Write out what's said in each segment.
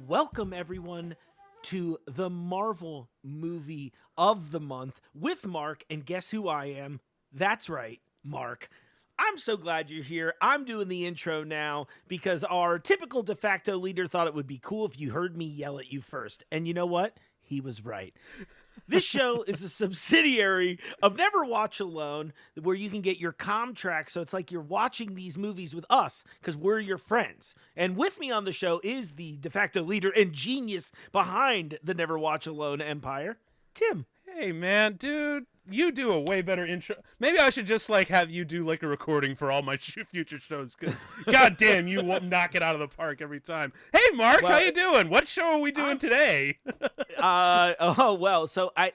Welcome, everyone, to the Marvel movie of the month with Mark. And guess who I am? That's right, Mark. I'm so glad you're here. I'm doing the intro now because our typical de facto leader thought it would be cool if you heard me yell at you first. And you know what? He was right. This show is a subsidiary of Never Watch Alone, where you can get your track. So it's like you're watching these movies with us because we're your friends. And with me on the show is the de facto leader and genius behind the Never Watch Alone empire, Tim. Hey, man, dude, you do a way better intro. Maybe I should just, have you do, a recording for all my future shows, because, goddamn, you won't knock it out of the park every time. Hey, Mark, how you doing? What show are we doing today?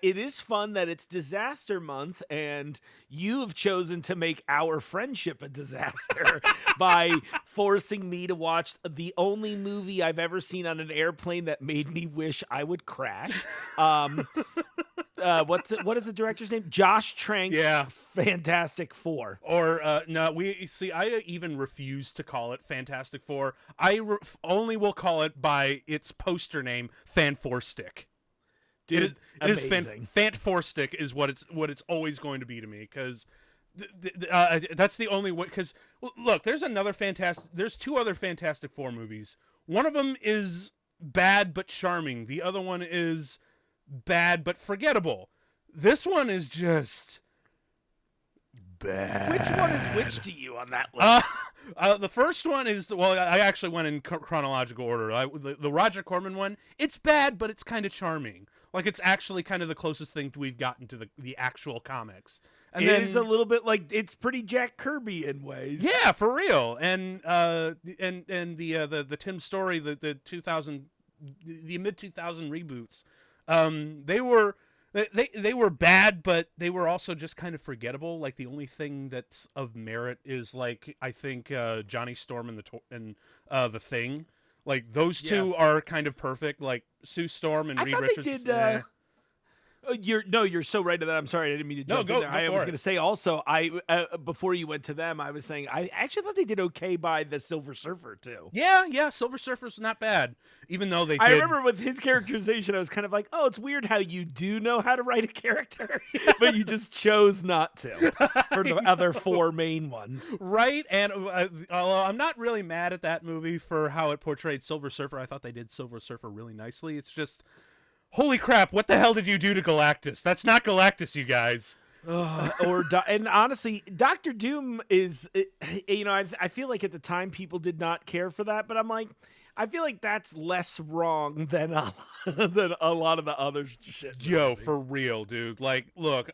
It is fun that it's Disaster Month, and you have chosen to make our friendship a disaster by forcing me to watch the only movie I've ever seen on an airplane that made me wish I would crash. What is the director's name? Josh Trank's Fant4stic. Or I even refuse to call it Fantastic Four. I only will call it by its poster name, Fant4stic. Dude, it is amazing. Fant4stic is what it's always going to be to me, because that's the only way. Because look, there's two other Fantastic Four movies. One of them is bad but charming. The other one is bad but forgettable. This one is just bad. Which one is which to you on that list? The first one is, I actually went in chronological order. The Roger Corman one, it's bad, but it's kind of charming. It's actually kind of the closest thing we've gotten to the actual comics. And it is a little bit it's pretty Jack Kirby in ways. Yeah, for real. And the Tim Story, the mid 2000 reboots, they were bad, but they were also just kind of forgettable. The only thing that's of merit is I think Johnny Storm and the Thing. Those two are kind of perfect. Sue Storm and Reed Richards. They did. You're so right to that. I'm sorry, I didn't mean to jump in there. I was going to say also, before you went to them, I was saying I actually thought they did okay by the Silver Surfer too. Yeah, Silver Surfer's not bad, even though they. I remember with his characterization, I was kind of like, oh, it's weird how you do know how to write a character, but you just chose not to for the other four main ones. Right, and I'm not really mad at that movie for how it portrayed Silver Surfer. I thought they did Silver Surfer really nicely. It's just, holy crap, what the hell did you do to Galactus? That's not Galactus, you guys. And honestly, Doctor Doom is, I feel like at the time people did not care for that, but I'm like, I feel like that's less wrong than a lot of the other shit. Yo, for real, dude. Look,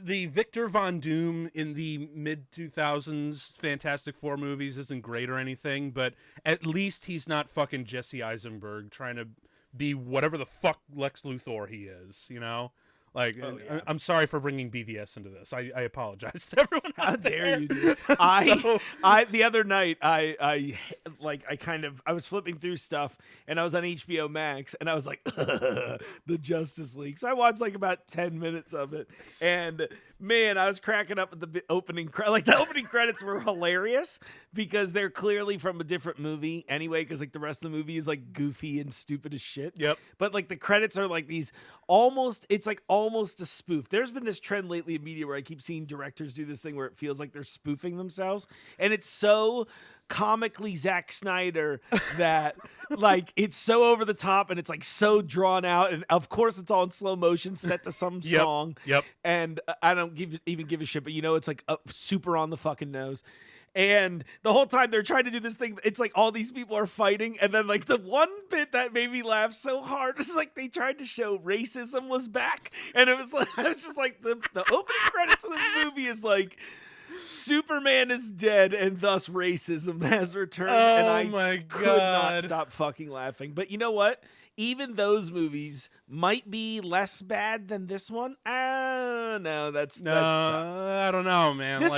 the Victor Von Doom in the mid-2000s Fantastic Four movies isn't great or anything, but at least he's not fucking Jesse Eisenberg trying to be whatever the fuck Lex Luthor he is, I'm sorry for bringing BVS into this. I apologize to everyone. How dare you, dude? The other night I was flipping through stuff and I was on HBO Max and I was like, the Justice League. So I watched about 10 minutes of it, and man, I was cracking up at the opening the opening credits were hilarious because they're clearly from a different movie anyway, because the rest of the movie is goofy and stupid as shit. Yep. But the credits are these almost a spoof. There's been this trend lately in media where I keep seeing directors do this thing where it feels like they're spoofing themselves, and it's so comically Zack Snyder that it's so over the top and it's so drawn out, and of course it's all in slow motion set to some song. Yep. And I don't even give a shit, but it's super on the fucking nose. And the whole time they're trying to do this thing, it's all these people are fighting, and then the one bit that made me laugh so hard is they tried to show racism was back, and it was I was just the opening credits of this movie is Superman is dead and thus racism has returned. And I could not stop fucking laughing. But you know what? Even those movies might be less bad than this one. No, that's tough. I don't know, man.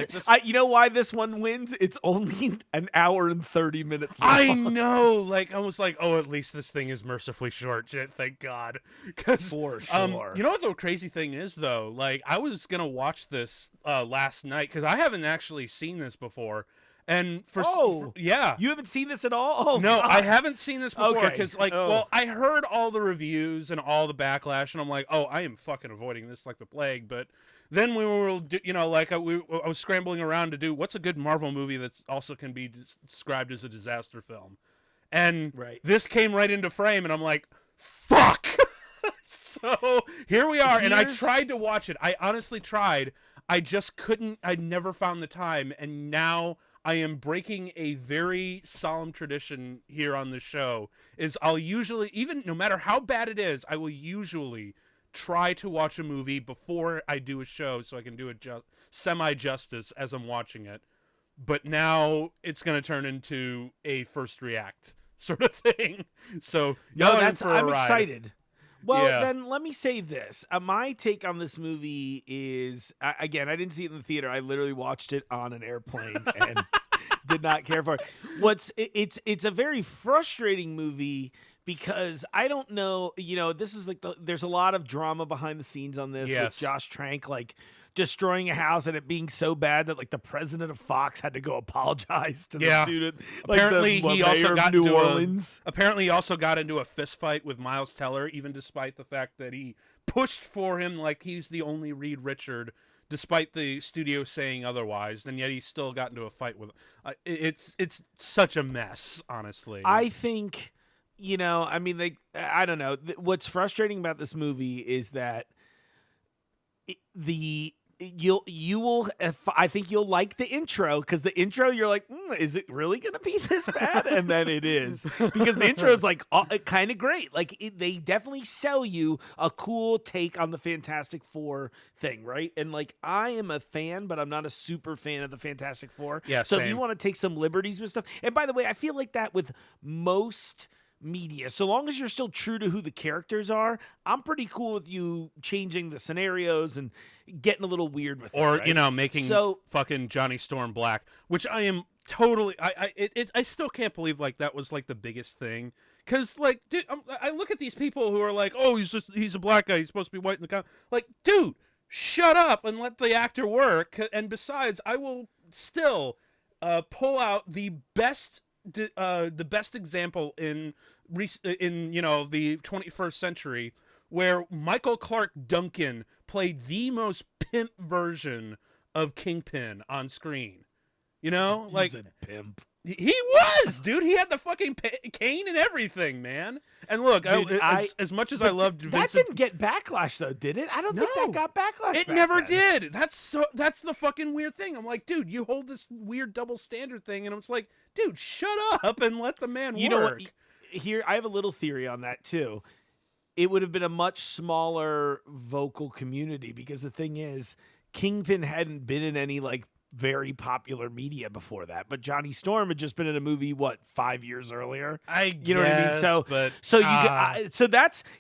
You know why this one wins? It's only an hour and 30 minutes long. I know. I was oh, at least this thing is mercifully short. Shit, thank God. For sure. You know what the crazy thing is, though? I was going to watch this last night because I haven't actually seen this before. And Oh, yeah. you haven't seen this at all? Oh, No, God. I haven't seen this before Okay. because, like, well, I heard all the reviews and all the backlash, and I'm like, oh, I am fucking avoiding this like the plague. But then we were, you know, like I was scrambling around to do what's a good Marvel movie that also can be described as a disaster film, and this came right into frame, and I'm like, fuck. So here we are, and I tried to watch it. I honestly tried. I just couldn't. I never found the time, and now I am breaking a very solemn tradition here on the show. Is I'll usually, even no matter how bad it is, I will usually try to watch a movie before I do a show so I can do it semi-justice as I'm watching it. But now it's going to turn into a first react sort of thing. So I'm excited. Well, then let me say this. My take on this movie is, again, I didn't see it in the theater. I literally watched it on an airplane and did not care for it. It's a very frustrating movie because I don't know, you know, this is like, there's a lot of drama behind the scenes on this with Josh Trank, like, destroying a house and it being so bad that like the president of Fox had to go apologize to the dude. Like apparently he also got New Orleans. Apparently he also got into a fist fight with Miles Teller, even despite the fact that he pushed for him like he's the only Reed Richard, despite the studio saying otherwise. And yet he still got into a fight with. It's such a mess, honestly. I think, you know, I mean, I don't know. What's frustrating about this movie is that I think you'll like the intro because the intro you're like, is it really gonna be this bad? And then it is, because the intro is like kind of great. Like they definitely sell you a cool take on the Fantastic Four thing, right? And like I am a fan, but I'm not a super fan of the Fantastic Four. Yeah, so same. if you want to take some liberties with stuff, and by the way, I feel like that with most media, so long as you're still true to who the characters are, I'm pretty cool with you changing the scenarios and getting a little weird with it, right? You know, making fucking Johnny Storm black, which I am totally. I still can't believe like that was like the biggest thing, because like, dude, I look at these people who are like, oh, he's a black guy, he's supposed to be white in the comic. Like, dude, shut up and let the actor work. And besides, I will still pull out the best example in you know the 21st century, where Michael Clark Duncan played the most pimp version of Kingpin on screen. You know, like he's a pimp. He was, dude. He had the fucking cane and everything, man. And look, dude, as much as I loved Vincent, that didn't get backlash though, did it? I don't think that got backlash. It never did. That's the fucking weird thing. I'm like, dude, you hold this weird double standard thing, and it's like, dude, shut up and let the man work. You know what? Here, I have a little theory on that too. It would have been a much smaller vocal community because the thing is, Kingpin hadn't been in any like very popular media before that, but Johnny Storm had just been in a movie 5 years earlier. You know what I mean?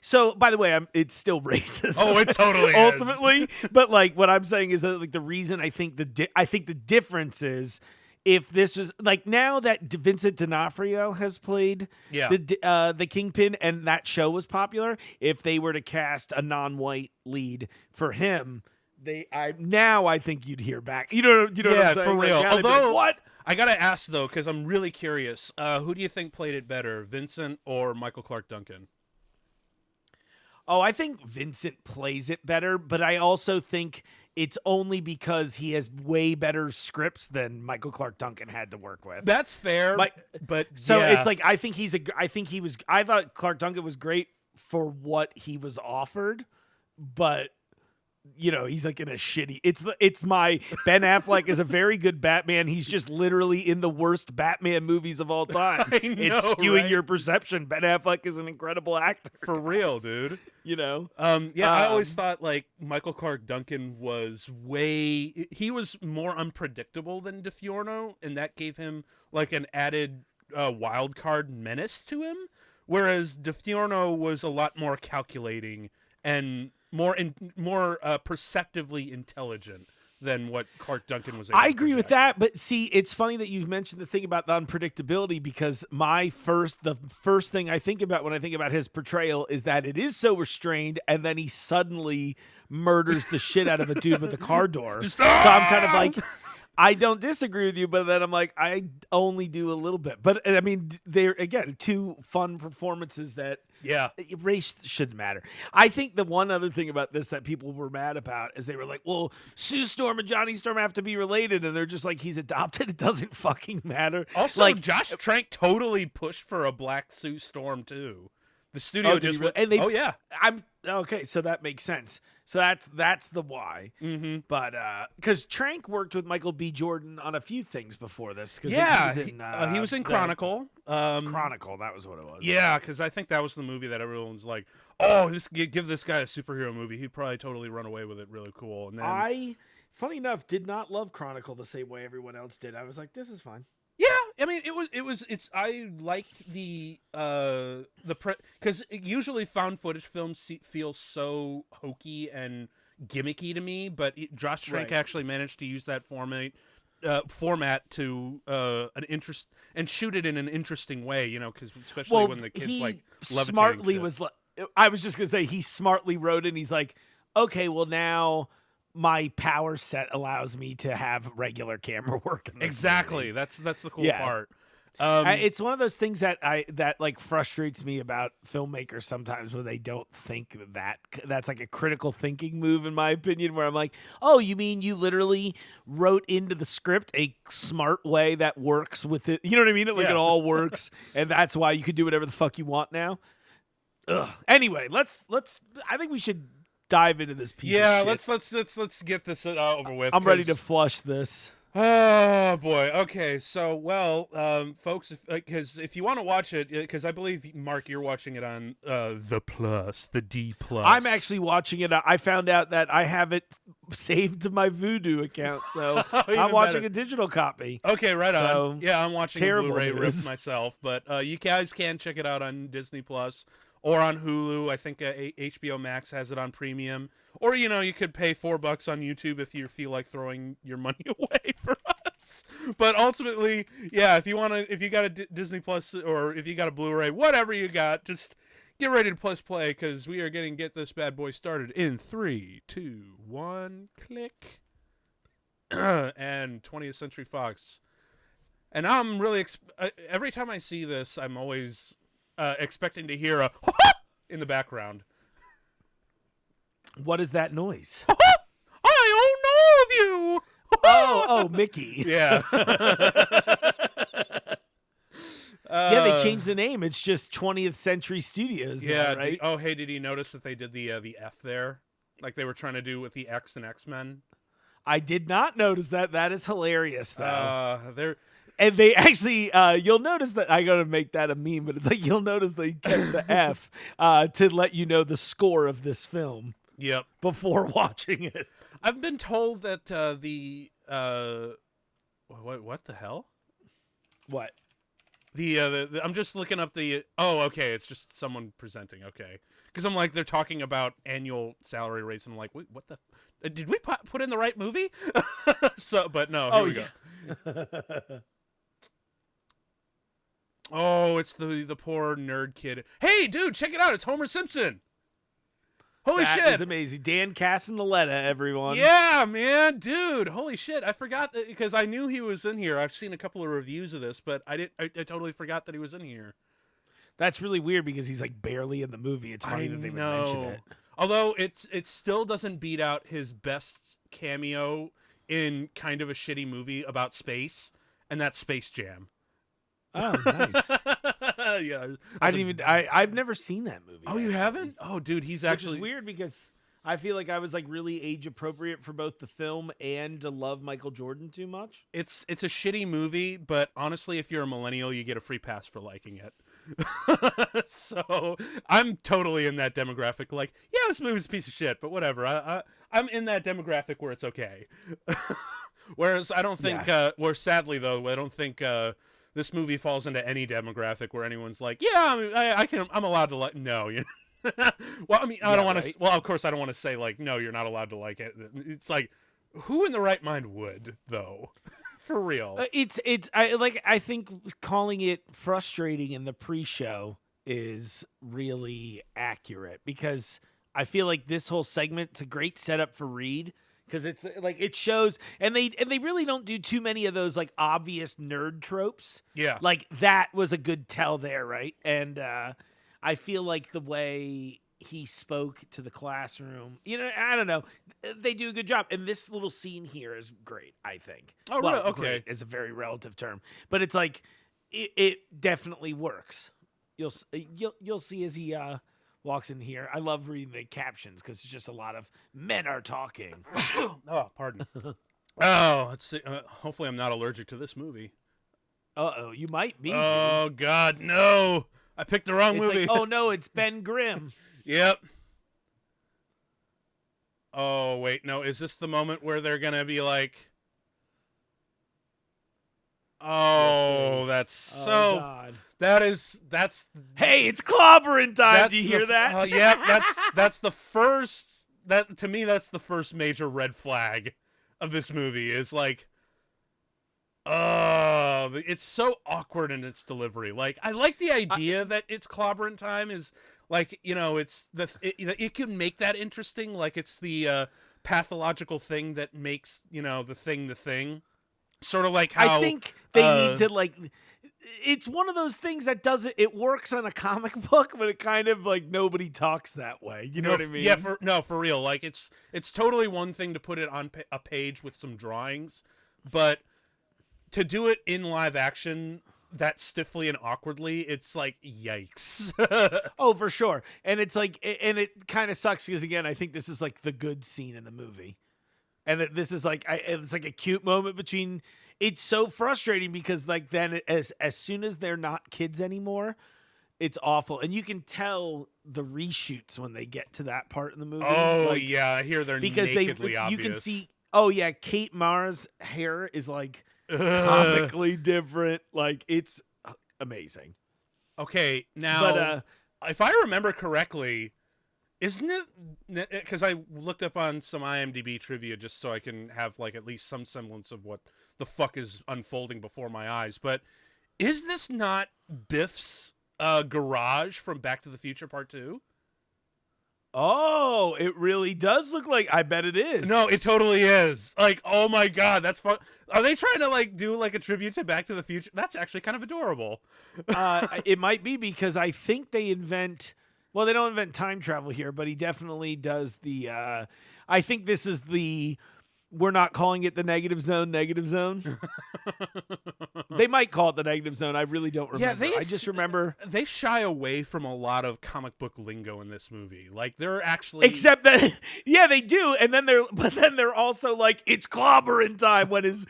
So by the way, it's still racist. Oh, it totally ultimately. But like what I'm saying is that like the reason I think the difference is, if this was like, now that Vincent D'Onofrio has played the Kingpin and that show was popular, if they were to cast a non-white lead for him, I think you'd hear back. You know what I'm saying? For real. Like, although, like, what? I gotta ask though, because I'm really curious. Who do you think played it better, Vincent or Michael Clark Duncan? Oh, I think Vincent plays it better, but I also think it's only because he has way better scripts than Michael Clark Duncan had to work with. That's fair, but so it's like I thought Clark Duncan was great for what he was offered, but you know, he's like in a shitty. It's my Ben Affleck is a very good Batman. He's just literally in the worst Batman movies of all time. It's skewing your perception. Ben Affleck is an incredible actor. For real, dude. You know? I always thought like Michael Clark Duncan was he was more unpredictable than DiFiorno, and that gave him like an added wild card menace to him. Whereas DiFiorno was a lot more calculating and more perceptively intelligent than what Clark Duncan was able to agree with that, but see, it's funny that you mentioned the thing about the unpredictability, because the first thing I think about when I think about his portrayal is that it is so restrained, and then he suddenly murders the shit out of a dude with a car door. So I'm kind of like, I don't disagree with you, but then I'm like, I only do a little bit. But I mean, they're again two fun performances that Yeah. race shouldn't matter. I think the one other thing about this that people were mad about is they were like, well, Sue Storm and Johnny Storm have to be related, and they're just like, he's adopted. It doesn't fucking matter. Also, like Josh Trank totally pushed for a black Sue Storm too. The studio just really? And they, oh yeah. I'm okay, so that makes sense. So that's the why. Mm-hmm. But because Trank worked with Michael B. Jordan on a few things before this. Yeah, he was in Chronicle. Chronicle, that was what it was. Yeah, because I think that was the movie that everyone's like, oh, give this guy a superhero movie. He'd probably totally run away with it really cool. And then funny enough, did not love Chronicle the same way everyone else did. I was like, this is fine. Yeah, I mean, I liked the because usually found footage films feel so hokey and gimmicky to me, but Josh Trank actually managed to use that format to an interest and shoot it in an interesting way, you know, because especially when the kids like smartly was. I was just gonna say he smartly wrote it. And he's like, okay, well now my power set allows me to have regular camera work. In this exactly. movie. That's the cool part. It's one of those things that like frustrates me about filmmakers sometimes when they don't think that's like a critical thinking move, in my opinion, where I'm like, oh, you mean you literally wrote into the script a smart way that works with it? You know what I mean? It all works, and that's why you can do whatever the fuck you want now. Ugh. Anyway, let's. I think we should dive into this piece. Yeah, of shit. let's get this over with. I'm ready to flush this. Oh boy. Okay. So, well, folks, because if you want to watch it, because I believe Mark, you're watching it on the D+. I'm actually watching it. I found out that I have it saved to my Vudu account, so I'm watching a digital copy. Okay, right on. Yeah, I'm watching a Blu-ray rip myself, but you guys can check it out on Disney Plus. Or on Hulu. I think HBO Max has it on premium. Or, you know, you could pay $4 on YouTube if you feel like throwing your money away for us. But ultimately, yeah, if you got a Disney Plus or if you got a Blu-ray, whatever you got, just get ready to press play because we are going to get this bad boy started in 3, 2, 1, click. And 20th Century Fox. And I'm really every time I see this, I'm always expecting to hear a in the background. What is that noise? I don't know of you. Oh, Mickey. Yeah. Yeah, they changed the name. It's just 20th Century Studios now, right? Hey, did you notice that they did the F there? Like they were trying to do with the X and X-Men? I did not notice that. That is hilarious, though. And they actually, you'll notice that I gotta make that a meme, but it's like you'll notice they kept the F to let you know the score of this film. Yep. Before watching it, I've been told that what the hell? What? The I'm just looking up the. Oh, okay. It's just someone presenting. Okay, because I'm like they're talking about annual salary rates, and I'm like, wait, what the? Did we put in the right movie? But no. Here we go. Oh, it's the poor nerd kid. Hey, dude, check it out. It's Homer Simpson. Holy shit. That is amazing. Dan Castellaneta, everyone. Yeah, man. Dude, holy shit. I forgot because I knew he was in here. I've seen a couple of reviews of this, but I totally forgot that he was in here. That's really weird because he's like barely in the movie. It's funny that they would mention it. Although it still doesn't beat out his best cameo in kind of a shitty movie about space, and that's Space Jam. Oh, nice. Yeah, I've never seen that movie. Oh, you haven't? Oh, dude, he's actually which is weird because I feel like I was like really age appropriate for both the film and to love Michael Jordan too much. It's a shitty movie, but honestly, if you're a millennial, you get a free pass for liking it. So I'm totally in that demographic. Like, yeah, this movie's a piece of shit, but whatever. I'm in that demographic where it's okay. Whereas I don't think, sadly though, I don't think this movie falls into any demographic where anyone's like, yeah, I'm allowed to like. No, you. Well, I mean, I don't want to. Well, of course, I don't want to say like, no, you're not allowed to like it. It's like, who in the right mind would though? For real. I think calling it frustrating in the pre-show is really accurate because I feel like this whole segment's a great setup for Reed because it's like it shows, and they really don't do too many of those like obvious nerd tropes. Yeah. Like that was a good tell there, right? And I feel like the way he spoke to the classroom, I don't know, they do a good job. And this little scene here is great, I think. Oh, well, really? Okay. Great is a very relative term, but it's like it definitely works. You'll see as he walks in here. I love reading the captions because it's just a lot of men are talking. Oh, pardon. Oh, let's see. Hopefully, I'm not allergic to this movie. Uh-oh, you might be. Oh, dude. God, no. I picked the wrong movie. Like, oh, no, it's Ben Grimm. Yep. Oh, wait, no. Is this the moment where they're going to be like... Oh, that's so... God. That's... Hey, it's clobbering time. Do you hear that? Yeah, that's the first... To me, that's the first major red flag of this movie is like... Oh, it's so awkward in its delivery. Like, I like the idea that it's clobbering time is like, it's it can make that interesting. Like, it's the pathological thing that makes the thing. Sort of like how I think they need to like. It's one of those things that doesn't. It works on a comic book, but it kind of like nobody talks that way. You know what I mean? Yeah, for real. Like, it's totally one thing to put it on a page with some drawings, but to do it in live action that stiffly and awkwardly, it's like, yikes. Oh, for sure. And it's like, and it kind of sucks because, again, I think this is like the good scene in the movie. And this is like, it's like a cute moment between, it's so frustrating because like then as soon as they're not kids anymore, it's awful. And you can tell the reshoots when they get to that part in the movie. Oh, yeah. I hear they're nakedly obvious. You can see, oh yeah, Kate Mara's hair is like, comically different. Like, it's amazing. Okay, now, if I remember correctly, isn't it, because I looked up on some IMDb trivia just so I can have like at least some semblance of what the fuck is unfolding before my eyes, but is this not Biff's garage from Back to the Future Part 2? Oh, it really does look like. I bet it is. No, it totally is. Like, oh my God, that's fun. Are they trying to like do like a tribute to Back to the Future? That's actually kind of adorable. It might be because I think they invent. Well, they don't invent time travel here, but he definitely does the. I think this is the. We're not calling it the negative zone. They might call it the negative zone. I really don't remember. I just remember they shy away from a lot of comic book lingo in this movie. Like, they're actually, except that yeah, they do, and then they're also like, it's clobbering time when his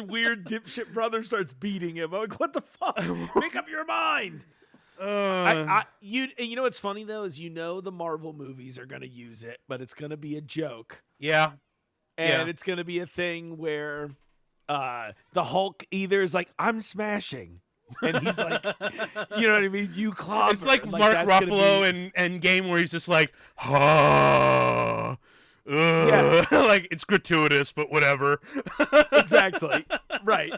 weird dipshit brother starts beating him. I'm like, what the fuck? Make up your mind. You know what's funny though is the Marvel movies are gonna use it, but it's gonna be a joke. Yeah. And it's going to be a thing where the Hulk either is like, I'm smashing. And he's like, you know what I mean? You clobber. It's like Mark Ruffalo in Endgame where he's just like, yeah. Like, it's gratuitous, but whatever. Exactly. Right.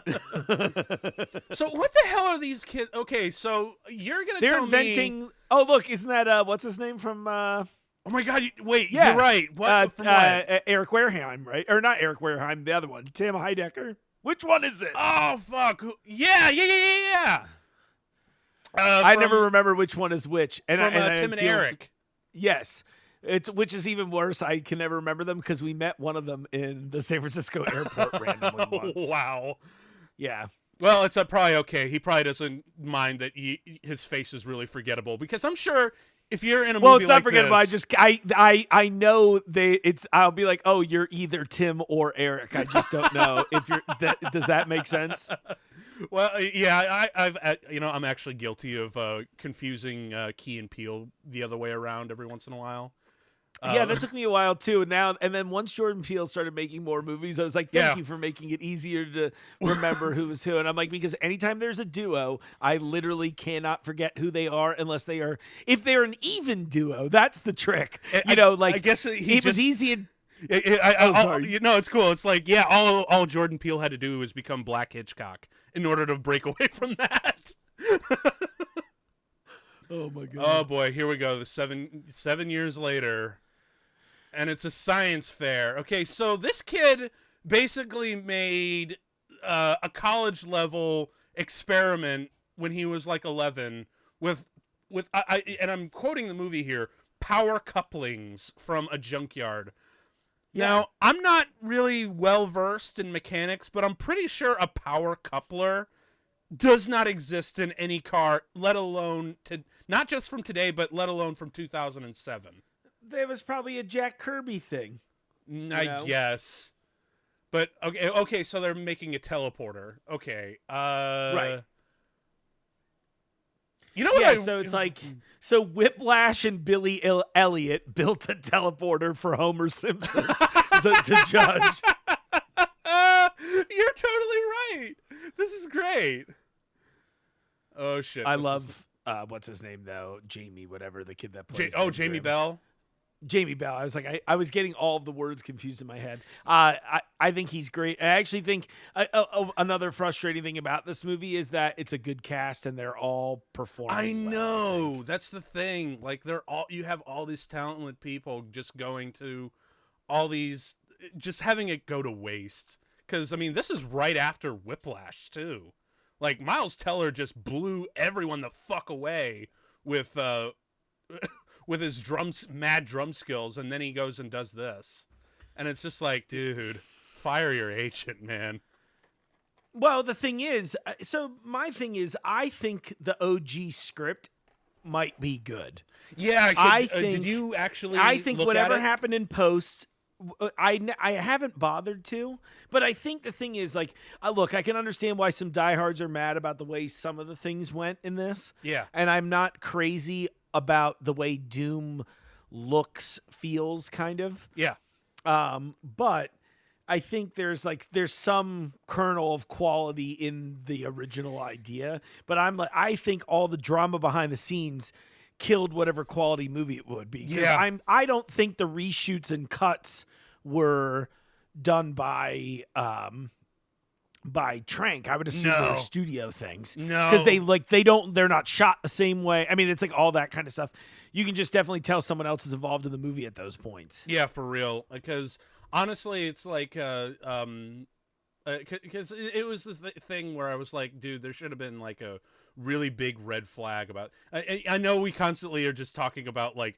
So what the hell are these kids? Okay, so you're going to tell me. They're inventing. Oh, look, isn't that, what's his name from... Oh my God! Wait, you're right. What? From what? Eric Wareheim, right? Or not Eric Wareheim, the other one, Tim Heidecker. Which one is it? Oh fuck! Yeah. I never remember which one is which. And from Tim and Eric. Yes, which is even worse. I can never remember them because we met one of them in the San Francisco airport randomly once. Wow. Yeah. Well, it's probably okay. He probably doesn't mind that his face is really forgettable because I'm sure. If you're in a movie it's not like forgettable. This, I know I'll be like, oh, you're either Tim or Eric. I just don't know if you're. Does that make sense? Well, yeah, I'm actually guilty of confusing Key and Peele the other way around every once in a while. Yeah, that took me a while too. And then once Jordan Peele started making more movies, I was like, thank you for making it easier to remember who was who. And I'm like, because anytime there's a duo, I literally cannot forget who they are unless they are. If they're an even duo, that's the trick. I guess it was easy. Sorry. No, it's cool. It's like, yeah, all Jordan Peele had to do was become Black Hitchcock in order to break away from that. Oh my God. Oh boy, here we go. The 7 years later. and it's a science fair. Okay, so this kid basically made a college level experiment when he was like 11 with and I'm quoting the movie here, power couplings from a junkyard. Yeah. Now, I'm not really well versed in mechanics, but I'm pretty sure a power coupler does not exist in any car, let alone not just from today, but let alone from 2007. There was probably a Jack Kirby thing. I guess. But okay, so they're making a teleporter. Okay. Right. You know what? Yeah, so it's like, so Whiplash and Billy Elliot built a teleporter for Homer Simpson to judge. You're totally right. This is great. Oh shit! I love what's his name though, Jamie, whatever the kid that plays. Jamie Bell. Jamie Bell. I was like, I was getting all of the words confused in my head. I think he's great. I actually think another frustrating thing about this movie is that it's a good cast and they're all performing. I know. That's the thing. Like you have all these talented people just going to all these, just having it go to waste. Because I mean, this is right after Whiplash too. Like Miles Teller just blew everyone the fuck away with with his mad drum skills, and then he goes and does this. And it's just like, dude, fire your agent, man. Well, the thing is, my thing is, I think the OG script might be good. Yeah, I think. Did you actually? I think look whatever at it? happened in post, I haven't bothered to, but I think the thing is, like, look, I can understand why some diehards are mad about the way some of the things went in this. Yeah, and I'm not crazy about the way Doom looks, feels, kind of. Yeah. But I think there's some kernel of quality in the original idea. But I think all the drama behind the scenes killed whatever quality movie it would be. Yeah. I don't think the reshoots and cuts were done by Trank. I would assume they were studio things. No, because they're not shot the same way. I mean, it's like all that kind of stuff. You can just definitely tell someone else is involved in the movie at those points. Yeah, for real. Because honestly, it's like because it was the thing where I was like, dude, there should have been like a really big red flag about. I know we constantly are just talking about like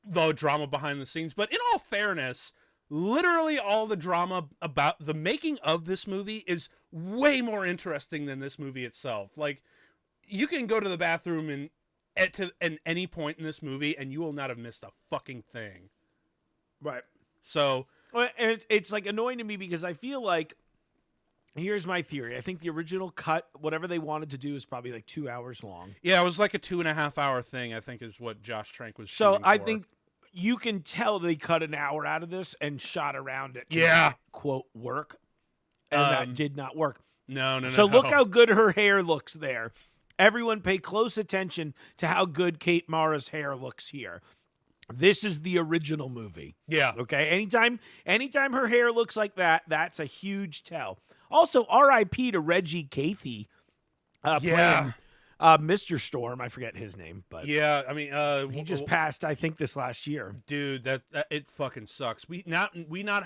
the drama behind the scenes, but in all fairness, literally all the drama about the making of this movie is way more interesting than this movie itself. Like, you can go to the bathroom at any point in this movie and you will not have missed a fucking thing. Right. So, and it's like annoying to me because I feel like, here's my theory. I think the original cut, whatever they wanted to do, is probably like 2 hours long. yeah, it was like a 2.5 hour thing, I think, is what Josh Trank was So shooting I for. think you can tell they cut an hour out of this and shot around it to Yeah. make it, quote, work. And that did not work. No. So look how good her hair looks there. Everyone pay close attention to how good Kate Mara's hair looks here. This is the original movie. Yeah. Okay? Anytime her hair looks like that, that's a huge tell. Also, R.I.P. to Reggie Cathy playing Mr. Storm. I forget his name, but Yeah, I mean, he just passed, I think, this last year. dude, that it fucking sucks. We not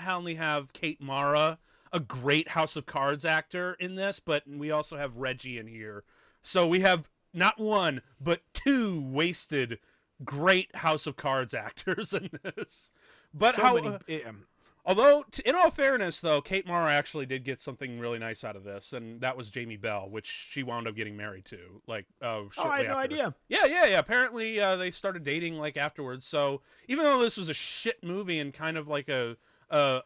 only have Kate Mara, a great House of Cards actor in this, but we also have Reggie in here. So we have not one, but two wasted great House of Cards actors in this. But although, in all fairness, though, Kate Mara actually did get something really nice out of this, and that was Jamie Bell, which she wound up getting married to. Like, shortly I had no after. idea. Yeah. Apparently, they started dating like afterwards. So even though this was a shit movie and kind of like a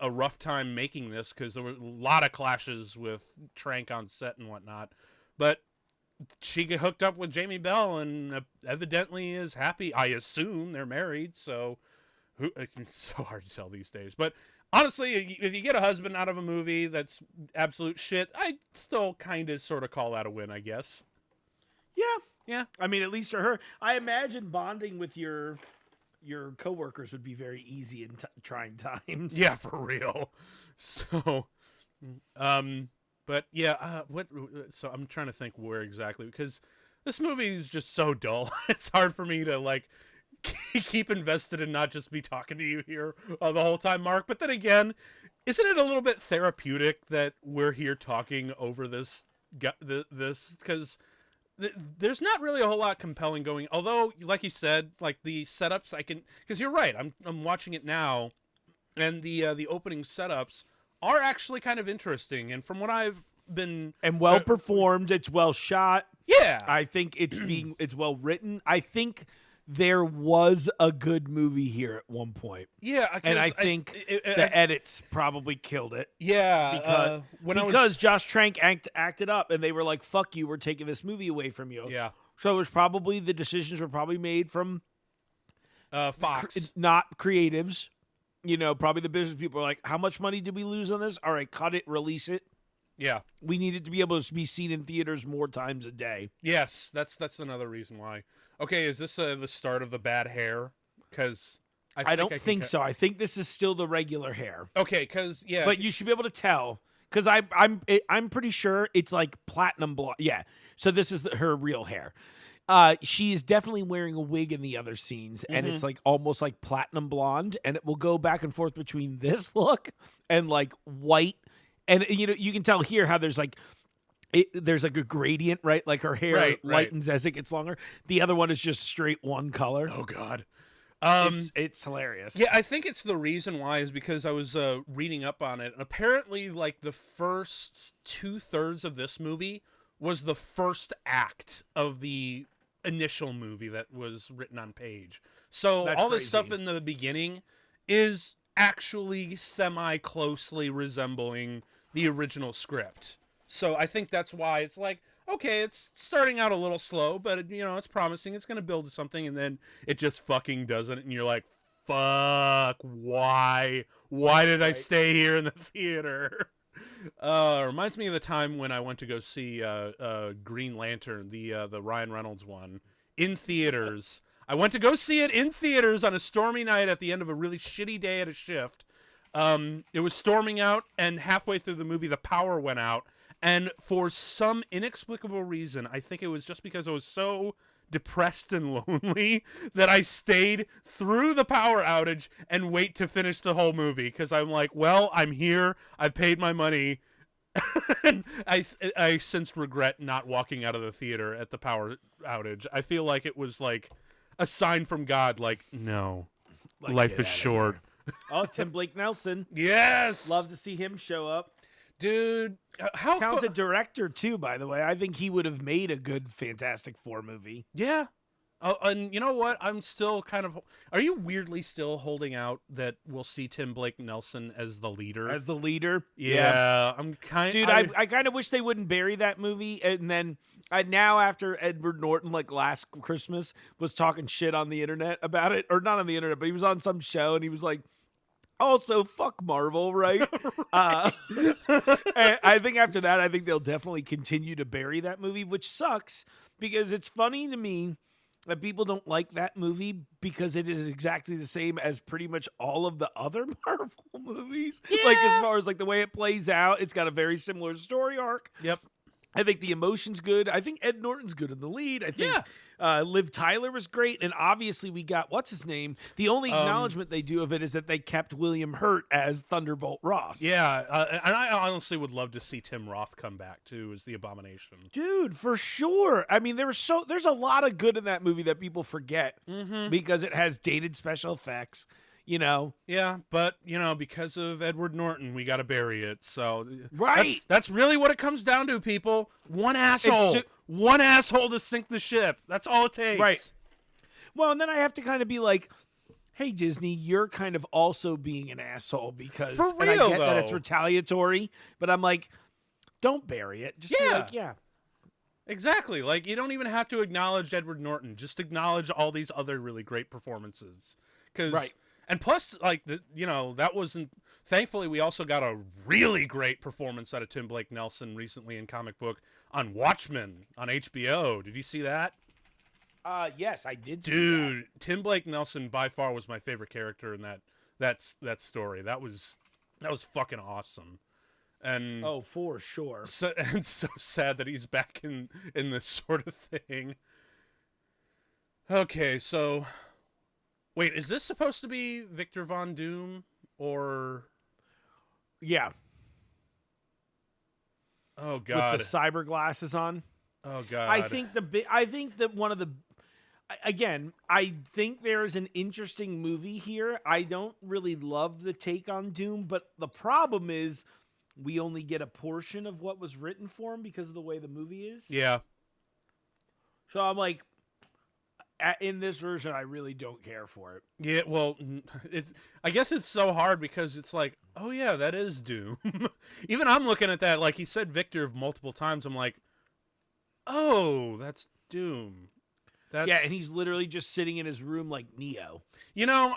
rough time making this, because there were a lot of clashes with Trank on set and whatnot, but she get hooked up with Jamie Bell and evidently is happy. I assume they're married. So it's so hard to tell these days, but. Honestly, if you get a husband out of a movie that's absolute shit, I still kind of sort of call that a win, I guess. Yeah. I mean, at least for her. I imagine bonding with your coworkers would be very easy in trying times. Yeah, for real. So, but yeah, so I'm trying to think where exactly, because this movie is just so dull. It's hard for me to like keep invested and not just be talking to you here the whole time, Mark. But then again, isn't it a little bit therapeutic that we're here talking over this because there's not really a whole lot compelling going. Although, like you said, like the setups, because you're right. I'm watching it now, and the opening setups are actually kind of interesting. And from what I've been and well performed, it's well shot. Yeah, I think it's well written. I think there was a good movie here at one point. Yeah, and I think the edits probably killed it. Yeah, because Josh Trank acted up, and they were like, "Fuck you, we're taking this movie away from you." Yeah. So it was probably the decisions were probably made from Fox, not creatives. You know, probably the business people are like, "How much money did we lose on this? All right, cut it, release it." Yeah, we need it to be able to be seen in theaters more times a day. Yes, that's another reason why. Okay, is this the start of the bad hair? Because I don't think so. I think this is still the regular hair. Okay, because yeah, but you should be able to tell because I'm pretty sure it's like platinum blonde. Yeah, so this is her real hair. She is definitely wearing a wig in the other scenes, and it's like almost like platinum blonde, and it will go back and forth between this look and like white. And, you know, you can tell here how there's like a gradient, right? Like her hair lightens as it gets longer. The other one is just straight one color. Oh, God. It's hilarious. Yeah, I think it's the reason why is because I was reading up on it. And apparently, like, the first 2/3 of this movie was the first act of the initial movie that was written on page. So all this stuff in the beginning is actually semi-closely resembling the original script. So I think that's why it's like, okay, it's starting out a little slow, but you know, it's promising. It's going to build to something, and then it just fucking doesn't, and you're like, fuck, why? Why did I stay here in the theater? Reminds me of the time when I went to go see Green Lantern, the Ryan Reynolds one, in theaters. I went to go see it in theaters on a stormy night at the end of a really shitty day at a shift. It was storming out, and halfway through the movie, the power went out. And for some inexplicable reason, I think it was just because I was so depressed and lonely that I stayed through the power outage and wait to finish the whole movie. Because I'm like, well, I'm here. I've paid my money. And I since regret not walking out of the theater at the power outage. I feel like it was like a sign from God, like, no, like, life is short. Oh, Tim Blake Nelson. Yes. Love to see him show up. Dude, how talented director too, by the way. I think he would have made a good Fantastic Four movie. Yeah. And you know what? I'm still kind of... Are you weirdly still holding out that we'll see Tim Blake Nelson as the leader? As the leader? Yeah. I'm kind... Dude, I kind of wish they wouldn't bury that movie. And then now after Edward Norton, like last Christmas, was talking shit on the internet about it. Or not on the internet, but he was on some show and he was like, also, fuck Marvel, right? And I think after that, I think they'll definitely continue to bury that movie, which sucks because it's funny to me that people don't like that movie because it is exactly the same as pretty much all of the other Marvel movies. Yeah. Like as far as like the way it plays out, it's got a very similar story arc. Yep. I think the emotion's good. I think Ed Norton's good in the lead. I think Liv Tyler was great. And obviously we got, what's his name? The only acknowledgement they do of it is that they kept William Hurt as Thunderbolt Ross. Yeah. And I honestly would love to see Tim Roth come back, too, as the Abomination. Dude, for sure. I mean, there's a lot of good in that movie that people forget because it has dated special effects. You know, yeah, but you know, because of Edward Norton, we got to bury it. So, right, that's really what it comes down to, people. One asshole, one asshole to sink the ship. That's all it takes. Right. Well, and then I have to kind of be like, "Hey, Disney, you're kind of also being an asshole because." For real, and I get though. that it's retaliatory, but I'm like, don't bury it. Just be like, yeah. Exactly. Like you don't even have to acknowledge Edward Norton. Just acknowledge all these other really great performances. Right. And plus, like, that wasn't... Thankfully, we also got a really great performance out of Tim Blake Nelson recently in comic book on Watchmen on HBO. Did you see that? Yes, I did see that. Dude, Tim Blake Nelson by far was my favorite character in that story. That was fucking awesome. And oh, for sure. So sad that he's back in this sort of thing. Okay, so... Wait, is this supposed to be Victor Von Doom or? Yeah. Oh God. With the cyber glasses on. Oh God. I think that one of the again, I think there's an interesting movie here. I don't really love the take on Doom, but the problem is we only get a portion of what was written for him because of the way the movie is. Yeah. So I'm like, in this version, I really don't care for it. Yeah, well, I guess it's so hard because it's like, oh yeah, that is Doom. Even I'm looking at that, like he said Victor multiple times. I'm like, oh, that's Doom. Yeah, and he's literally just sitting in his room like Neo. You know,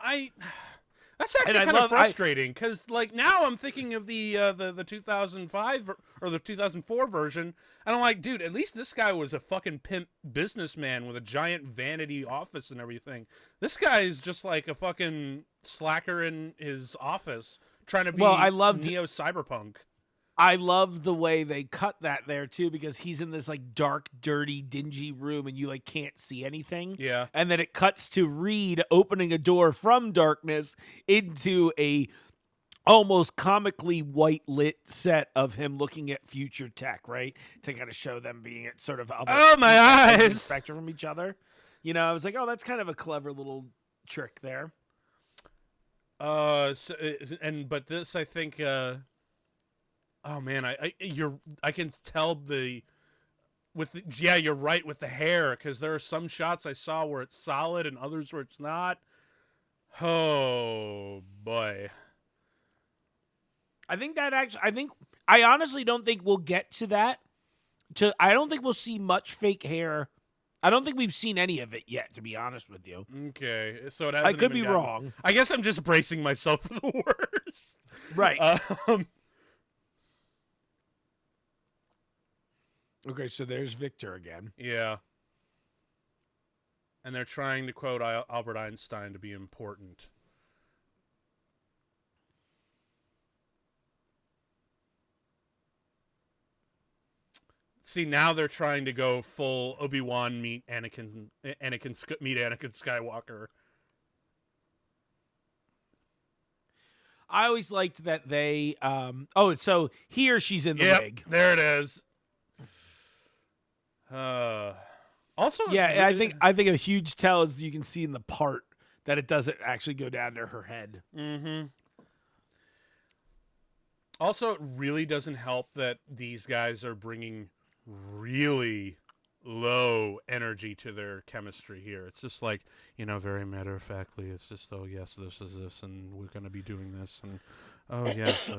that's actually kind of frustrating because, like, now I'm thinking of the 2005 or the 2004 version, and I'm like, dude, at least this guy was a fucking pimp businessman with a giant vanity office and everything. This guy is just like a fucking slacker in his office trying to be Neo cyberpunk. I love the way they cut that there too, because he's in this like dark, dirty, dingy room and you like can't see anything. Yeah. And then it cuts to Reed opening a door from darkness into a almost comically white lit set of him looking at future tech, right? To kind of show them being at sort of other my eyes spectrum from each other. You know, I was like, oh, that's kind of a clever little trick there. But this, I think, oh man, I can tell you're right with the hair, because there are some shots I saw where it's solid and others where it's not. Oh boy. I honestly don't think we'll get to that. I don't think we'll see much fake hair. I don't think we've seen any of it yet, to be honest with you. Okay, so I could be wrong. I guess I'm just bracing myself for the worst. Right. Okay, so there's Victor again. Yeah. And they're trying to quote Albert Einstein to be important. See, now they're trying to go full Obi-Wan meet Anakin Skywalker. I always liked that they so here she's in the wig. There it is. Also, yeah, I think a huge tell is you can see in the part that it doesn't actually go down to her head. Mm-hmm. Also, it really doesn't help that these guys are bringing really low energy to their chemistry here. It's just like, very matter-of-factly. It's just, oh, yes, this is this, and we're going to be doing this, and oh, yes,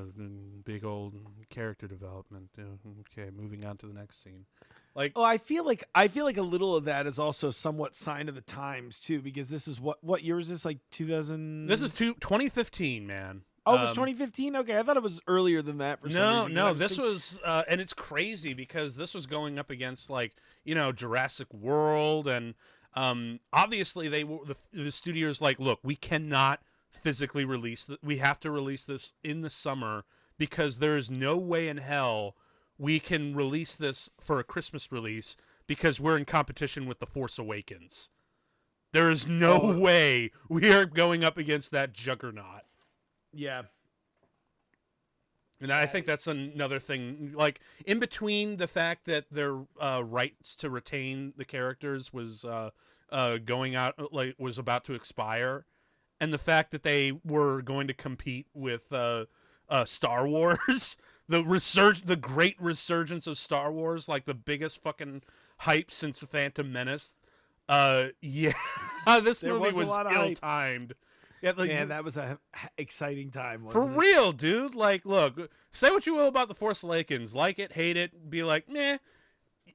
big old character development. Okay, moving on to the next scene. I feel like a little of that is also somewhat sign of the times too, because this is what year is this? Like 2000? This is 2015, man. Oh, it was 2015? Okay, I thought it was earlier than that for some reason. No, this was, and it's crazy because this was going up against, like, Jurassic World, and obviously the studio's like, look, we cannot physically release we have to release this in the summer because there is no way in hell we can release this for a Christmas release because we're in competition with The Force Awakens. There is no way we are going up against that juggernaut. Yeah. And I think that's another thing. Like, in between the fact that their rights to retain the characters was going out, like, was about to expire, and the fact that they were going to compete with Star Wars, the great resurgence of Star Wars, like the biggest fucking hype since The Phantom Menace. This movie was ill-timed. Yeah, like, man, that was a exciting time, for wasn't it? real, dude. Like, look, say what you will about The Force Awakens, like it, hate it, be like, meh.